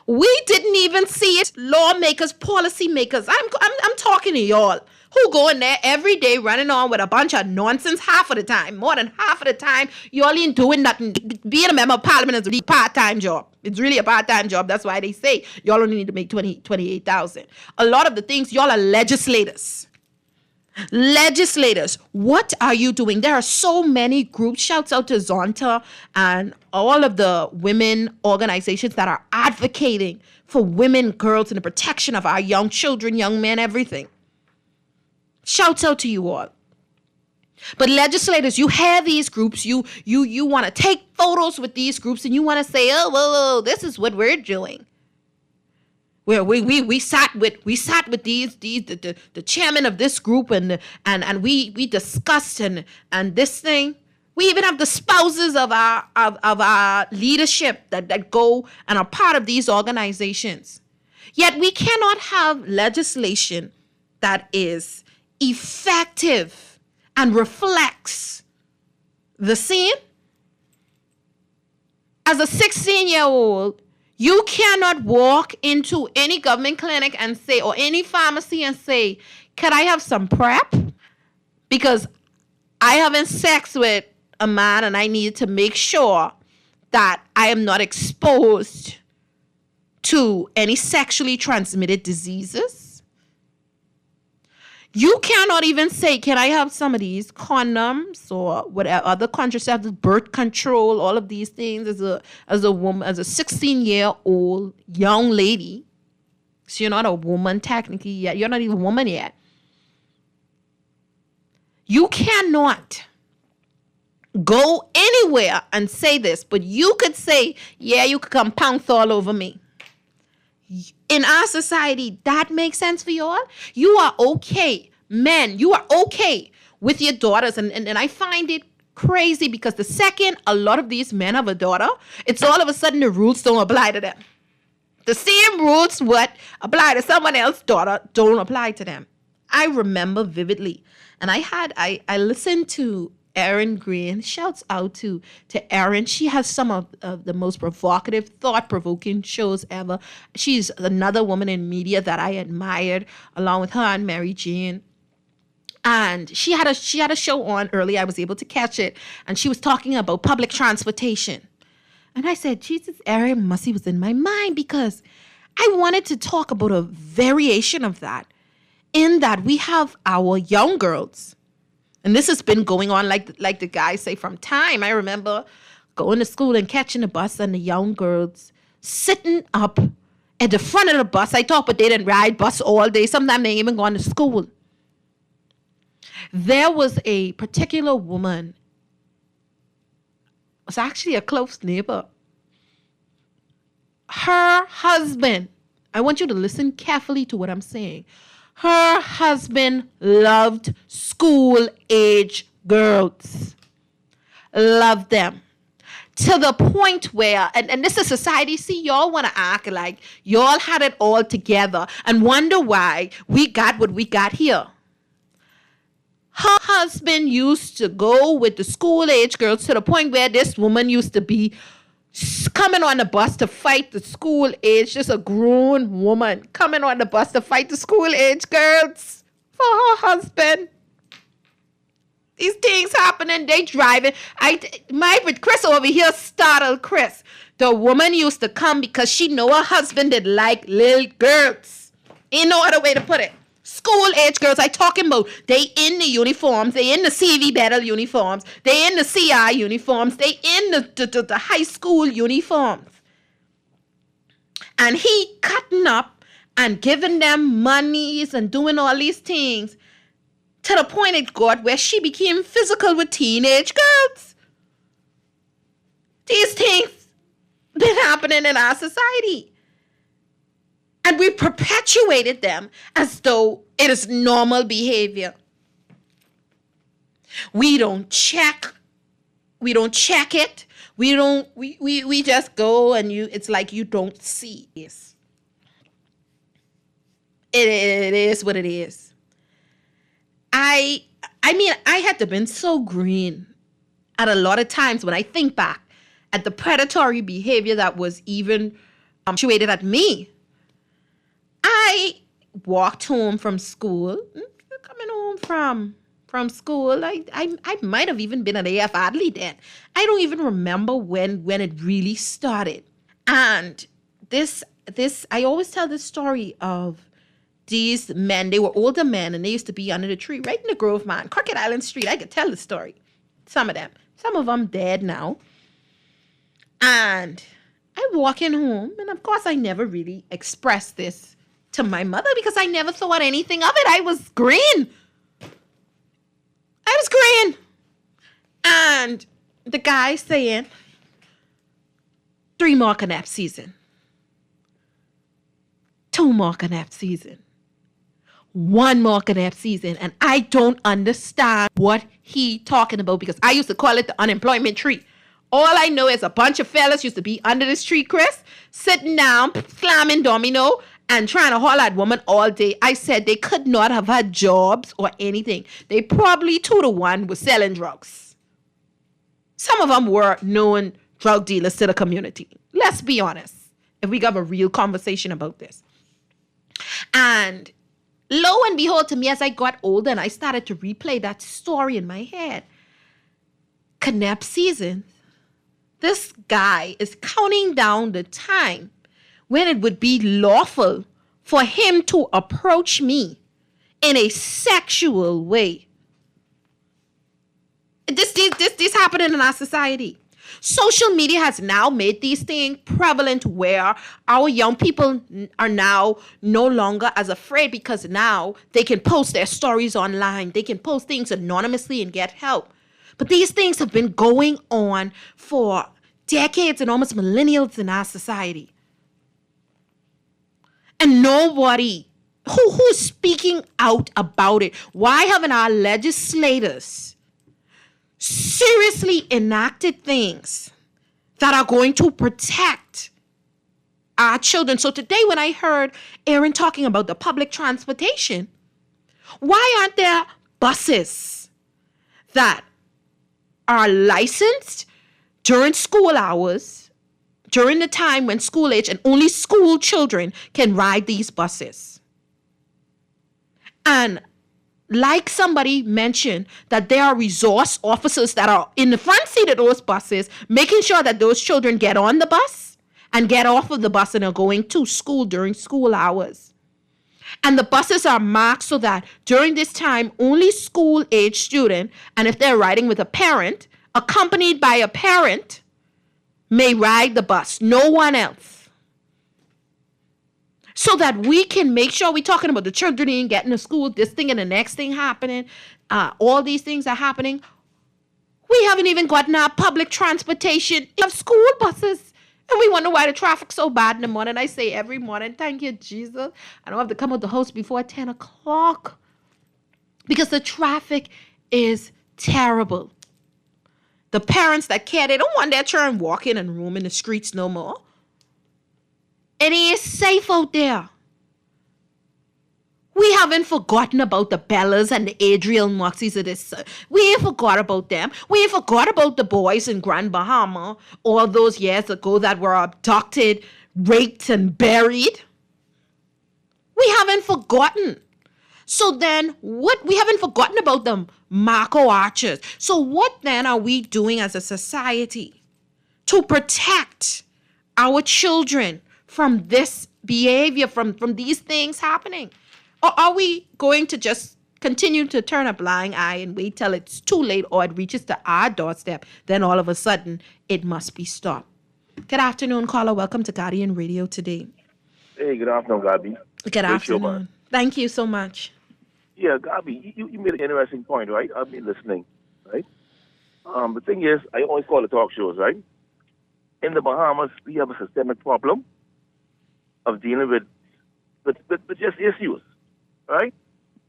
we didn't even see it. Lawmakers, policymakers, I'm talking to y'all who go in there every day running on with a bunch of nonsense half of the time. More than half of the time, y'all ain't doing nothing. Being a member of parliament is a really part-time job. It's really a part-time job. That's why they say y'all only need to make $28,000. A lot of the things, y'all are legislators. Legislators, what are you doing? There are so many groups. Shouts out to Zonta and all of the women organizations that are advocating for women, girls, and the protection of our young children, young men, everything. Shouts out to you all. But legislators, you have these groups, you want to take photos with these groups, and you want to say, oh, well, this is what we're doing. Where we sat with these the chairman of this group and we discussed and this thing. We even have the spouses of our leadership that go and are part of these organizations. Yet we cannot have legislation that is effective and reflects the same. As a 16-year-old, you cannot walk into any government clinic and say, or any pharmacy and say, can I have some PrEP? Because I having sex with a man and I need to make sure that I am not exposed to any sexually transmitted diseases. You cannot even say, can I have some of these condoms or whatever, other contraceptives, birth control, all of these things as a woman, as a 16-year-old young lady. So you're not a woman technically yet. You're not even a woman yet. You cannot go anywhere and say this, but you could say, yeah, you could come pounce all over me. In our society, that makes sense for you all? You are okay. Men, you are okay with your daughters. And I find it crazy because the second a lot of these men have a daughter, it's all of a sudden the rules don't apply to them. The same rules what apply to someone else's daughter don't apply to them. I remember vividly. And I listened to Erin Green. Shouts out to Erin. She has some of the most provocative, thought-provoking shows ever. She's another woman in media that I admired, along with her and Mary Jane. And she had a show on early. I was able to catch it. And she was talking about public transportation. And I said, Jesus, Erin Mussey was in my mind because I wanted to talk about a variation of that. In that we have our young girls. And this has been going on, like the guys say, from time. I remember going to school and catching a bus and the young girls sitting up at the front of the bus. I thought, but they didn't ride bus all day. Sometimes they ain't even gone to school. There was a particular woman, it was actually a close neighbor. Her husband, I want you to listen carefully to what I'm saying. Her husband loved school-age girls. Loved them. To the point where, and this is society, see, y'all want to act like y'all had it all together and wonder why we got what we got here. Her husband used to go with the school-age girls to the point where this woman used to be coming on the bus to fight the school-age, just a grown woman coming on the bus to fight the school-age girls for her husband. These things happening, they driving. Chris over here startled Chris. The woman used to come because she know her husband did like little girls. Ain't no other way to put it. School-age girls, I talking about. They in the uniforms. They in the CV battle uniforms. They in the CI uniforms. They in the high school uniforms. And he cutting up and giving them monies and doing all these things to the point it got where she became physical with teenage girls. These things been happening in our society. And we perpetuated them as though it is normal behavior. We don't check it. We just go and it's like you don't see this. It is what it is. I mean, I had to been so green at a lot of times when I think back at the predatory behavior that was even perpetuated at me. I walked home from school, coming home from school. I might have even been at AF Adley then. I don't even remember when it really started. And this I always tell this story of these men. They were older men and they used to be under the tree right in the Grove Mine, Crooked Island Street. I could tell the story. Some of them dead now. And I walking home, and of course I never really expressed this to my mother because I never thought anything of it. I was green. And the guy saying, 3 more Canap season. 2 more Canap season. 1 more Canap season. And I don't understand what he talking about because I used to call it the unemployment tree. All I know is a bunch of fellas used to be under this tree, Chris, sitting down, slamming domino, and trying to holler at women all day. I said they could not have had jobs or anything. They probably 2 to 1 were selling drugs. Some of them were known drug dealers to the community. Let's be honest, if we have a real conversation about this. And lo and behold, to me, as I got older and I started to replay that story in my head, Canap season, this guy is counting down the time when it would be lawful for him to approach me in a sexual way. This happening in our society. Social media has now made these things prevalent where our young people are now no longer as afraid because now they can post their stories online. They can post things anonymously and get help. But these things have been going on for decades and almost millennials in our society. And nobody who's speaking out about it. Why haven't our legislators seriously enacted things that are going to protect our children? So today when I heard Aaron talking about the public transportation, why aren't there buses that are licensed during school hours, during the time when school age and only school children can ride these buses? And like somebody mentioned, that there are resource officers that are in the front seat of those buses, making sure that those children get on the bus and get off of the bus and are going to school during school hours. And the buses are marked so that during this time, only school-age student, and if they're riding with a parent, accompanied by a parent, may ride the bus. No one else. so that we can make sure we're talking about the children ain't getting to school, this thing and the next thing happening. All these things are happening. We haven't even gotten our public transportation. We have school buses. And we wonder why the traffic's so bad in the morning. I say every morning, thank you, Jesus. I don't have to come out the house before 10 o'clock. Because the traffic is terrible. The parents that care, they don't want their children walking and roaming the streets no more. It ain't safe out there. We haven't forgotten about the Bellas and the Adriel Moxies of this. We ain't forgot about them. We ain't forgot about the boys in Grand Bahama all those years ago that were abducted, raped, and buried. We haven't forgotten. So then what? We haven't forgotten about them Marco Archers. So what then are we doing as a society to protect our children from this behavior, from these things happening? Or are we going to just continue to turn a blind eye and wait till it's too late or it reaches to our doorstep? Then all of a sudden, it must be stopped. Good afternoon, caller. Welcome to Guardian Radio today. Hey, good afternoon, Gabi. Good afternoon. Thank you so much. Yeah, Gabi, you made an interesting point, right? I've been listening, right? The thing is, I always call it talk shows, right? In the Bahamas, we have a systemic problem of dealing with just issues. Right?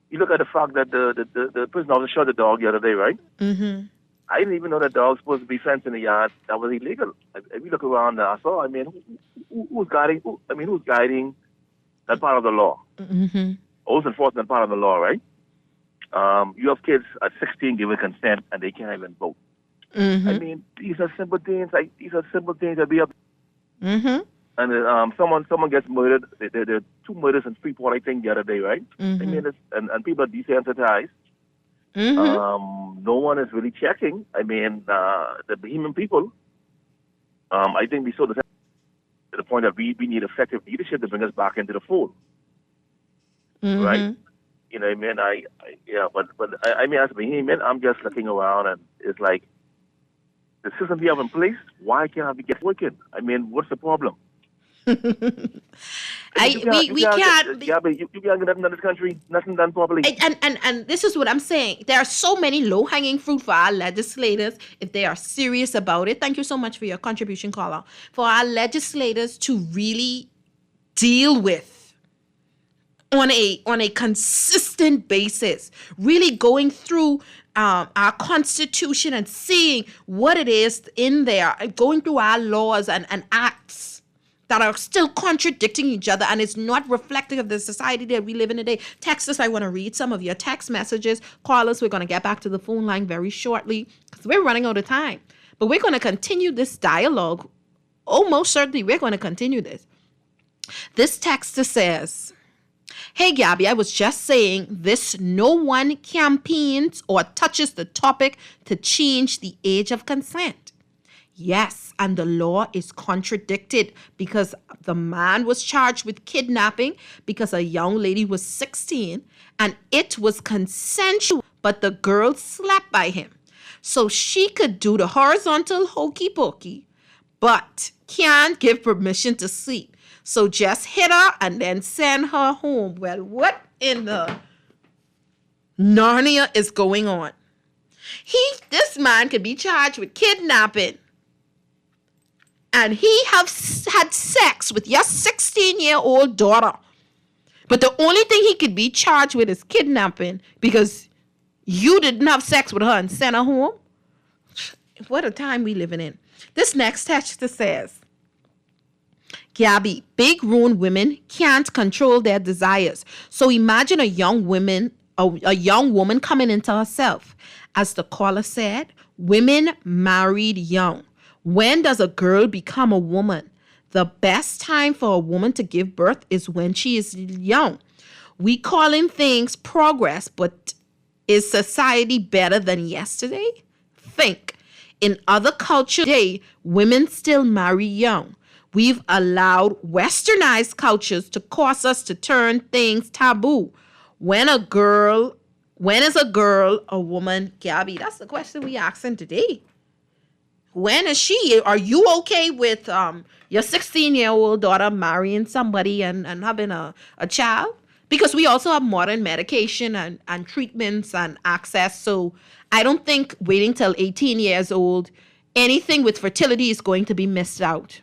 You look at the fact that the prison officer shot the dog the other day, right? Mm-hmm. I didn't even know that dog's supposed to be fenced in the yard. That was illegal. If you look around Nassau, who's guiding that part of the law? Mm-hmm. Who's enforcing that part of the law, right? You have kids at 16 giving consent and they can't even vote. Mm-hmm. These are simple things. That we have. Mm-hmm. And someone gets murdered. There are 2 murders in Freeport, I think, the other day, right? Mm-hmm. And people are desensitized. Mm-hmm. No one is really checking. The Bahamian people, I think we saw to the point that we need effective leadership to bring us back into the fold. Mm-hmm. Right? You know what I mean? But as a Bahamian, I'm just looking around and it's like, the system we have in place, why can't we get working? What's the problem? We can't. You can't get nothing in this country, nothing done properly. And this is what I'm saying. There are so many low-hanging fruit for our legislators if they are serious about it. Thank you so much for your contribution, caller. For our legislators to really deal with on a consistent basis, really going through our Constitution and seeing what it is in there, going through our laws and acts that are still contradicting each other and it's not reflective of the society that we live in today. Text us. I want to read some of your text messages. Call us. We're going to get back to the phone line very shortly because we're running out of time. But we're going to continue this dialogue. Oh, most certainly we're going to continue this. This texter says, hey, Gabby, I was just saying this no one campaigns or touches the topic to change the age of consent. Yes, and the law is contradicted because the man was charged with kidnapping because a young lady was 16 and it was consensual, but the girl slept by him. So she could do the horizontal hokey pokey, but can't give permission to sleep. So just hit her and then send her home. Well, what in the Narnia is going on? This man could be charged with kidnapping. And he had sex with your 16-year-old daughter. But the only thing he could be charged with is kidnapping because you didn't have sex with her and sent her home. What a time we living in. This next texter says, Gabby, big grown women can't control their desires. So imagine a young woman coming into herself. As the caller said, women married young. When does a girl become a woman? The best time for a woman to give birth is when she is young. We calling things progress, but is society better than yesterday? Think. In other cultures today, women still marry young. We've allowed westernized cultures to cause us to turn things taboo. When is a girl a woman, Gabby? That's the question we asking today. When is she? Are you okay with your 16-year-old daughter marrying somebody and having a child? Because we also have modern medication and treatments and access. So I don't think waiting till 18 years old, anything with fertility is going to be missed out.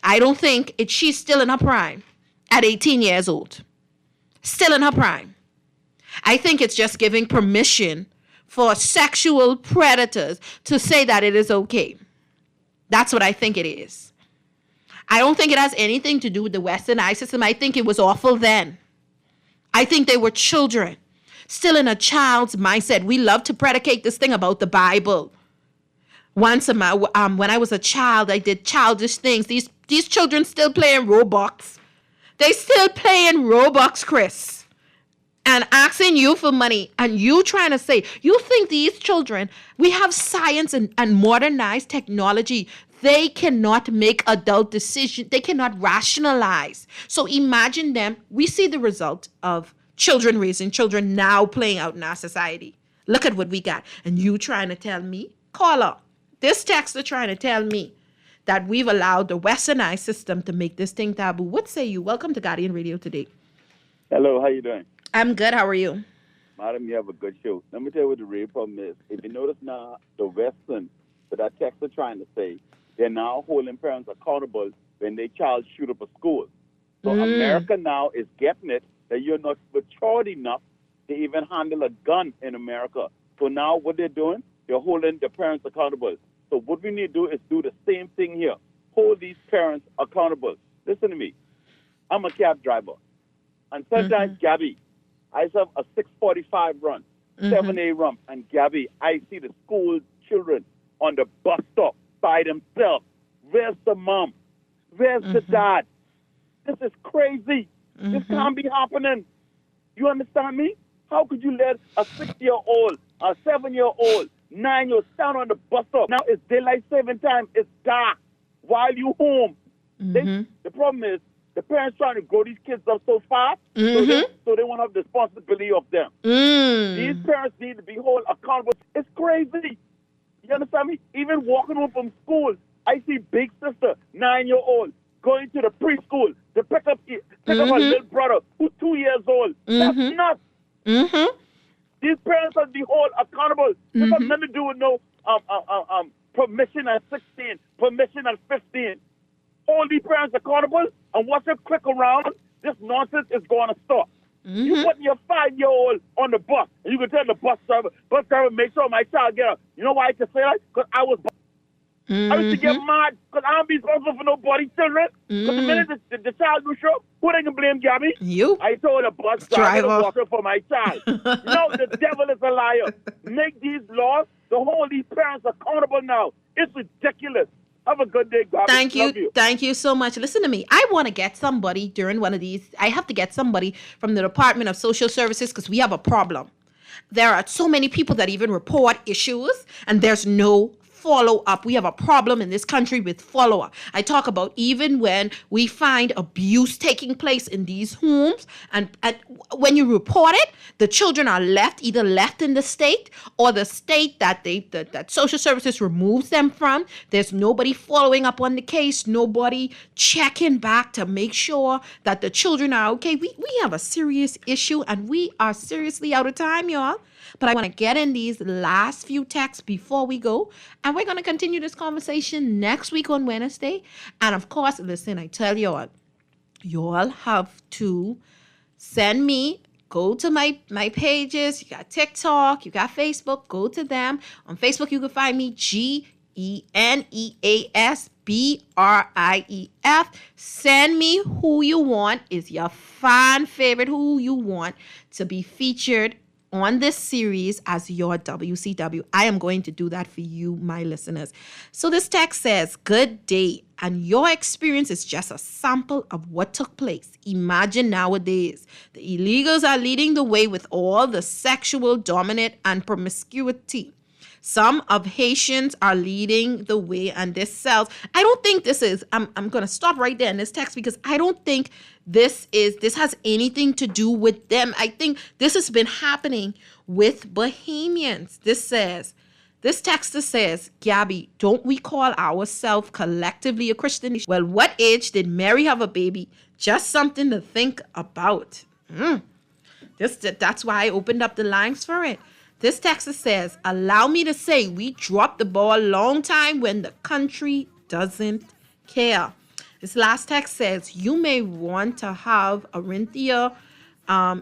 I don't think she's still in her prime at 18 years old. Still in her prime. I think it's just giving permission for sexual predators to say that it is okay. That's what I think it is. I don't think it has anything to do with the westernized system. I think it was awful then. I think they were children, still in a child's mindset. We love to predicate this thing about the Bible. Once when I was a child, I did childish things. These children still playing Roblox. They still playing Roblox, Chris. And asking you for money. And you trying to say, you think these children, we have science and modernized technology. They cannot make adult decisions. They cannot rationalize. So imagine them. We see the result of children raising children now playing out in our society. Look at what we got. And you trying to tell me, caller, this texter trying to tell me that we've allowed the westernized system to make this thing taboo. What say you? Welcome to Guardian Radio today. Hello, how you doing? I'm good. How are you? Madam, you have a good show. Let me tell you what the real problem is. If you notice now, the Western, that our texts are trying to say, they're now holding parents accountable when their child shoot up a school. So America now is getting it that you're not matured enough to even handle a gun in America. So now what they're doing, they're holding the parents accountable. So what we need to do is do the same thing here. Hold these parents accountable. Listen to me. I'm a cab driver. And sometimes, Gabby, I have a 6:45 run, 7 run, and Gabby, I see the school children on the bus stop by themselves. Where's the mom? Where's the dad? This is crazy. This can't be happening. You understand me? How could you let a 6-year-old, a 7-year-old, 9-year-old stand on the bus stop? Now it's daylight saving time. It's dark while you home. The problem is, the parents trying to grow these kids up so fast, so they won't have the responsibility of them. These parents need to be held accountable. It's crazy. You understand me? Even walking home from school, I see big sister, 9-year-old, going to the preschool to pick up her little brother who's 2 years old. That's nuts. These parents have to be held accountable. This has nothing to do with no permission at 16, permission at 15. Hold these parents accountable, and once you click around, this nonsense is going to stop. You put your 5-year-old on the bus, and you can tell the bus driver, make sure my child get up. You know why I can say that? Because I was I used to get mad because I don't be responsible for nobody's children. Because the minute the child will show up, who they can blame, Gabby? You. I told the bus driver to watch out for my child. No, the devil is a liar. Make these laws to hold these parents accountable now. It's ridiculous. Have a good day, Gabby. Thank you. Thank you so much. Listen to me. I want to get somebody during one of these. I have to get somebody from the Department of Social Services because we have a problem. There are so many people that even report issues and there's no follow up. We have a problem in this country with follow up. I talk about even when we find abuse taking place in these homes, and when you report it, the children are either left in the state or the state that that social services removes them from. There's nobody following up on the case, nobody checking back to make sure that the children are okay. We have a serious issue and we are seriously out of time, y'all. But I want to get in these last few texts before we go. And we're going to continue this conversation next week on Wednesday. And of course, listen, I tell y'all have to send me, go to my pages. You got TikTok, you got Facebook, go to them. On Facebook, you can find me GENEASBRIEF. Send me who you want. Is your fan favorite who you want to be featured on this series as your WCW. I am going to do that for you, my listeners. So this text says, good day, and your experience is just a sample of what took place. Imagine nowadays, the illegals are leading the way with all the sexual dominant and promiscuity. Some of Haitians are leading the way, and this sells. I don't think this is, I'm going to stop right there in this text because I don't think this has anything to do with them. I think this has been happening with Bahamians. This says, This texter says, Gabby, don't we call ourselves collectively a Christian? Well, what age did Mary have a baby? Just something to think about. That's why I opened up the lines for it. This texter says, allow me to say we dropped the ball a long time when the country doesn't care. This last text says, you may want to have Arinthia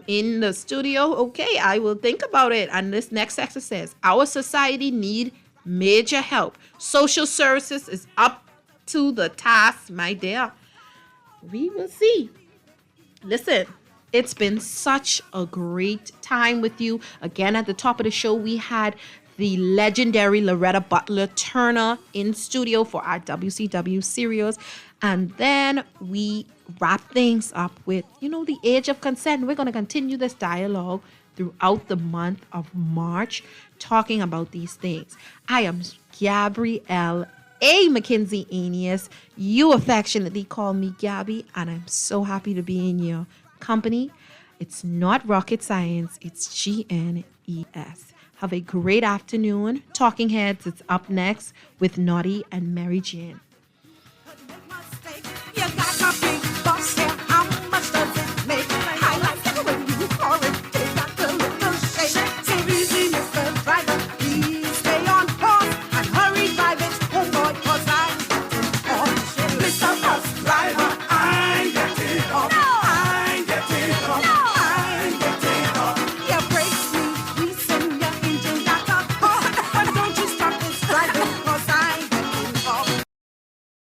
in the studio. Okay, I will think about it. And this next texter says, our society need major help. Social services is up to the task, my dear. We will see. Listen, it's been such a great time with you. Again, at the top of the show, we had the legendary Loretta Butler Turner in studio for our WCW series. And then we wrap things up with, the age of consent. We're going to continue this dialogue throughout the month of March, talking about these things. I am Gabrielle A. McKenzie Aeneas. You affectionately call me Gabby, and I'm so happy to be in your company. It's not rocket science, it's GNES. Have a great afternoon. Talking Heads is up next with Naughty and Mary Jane. You got to be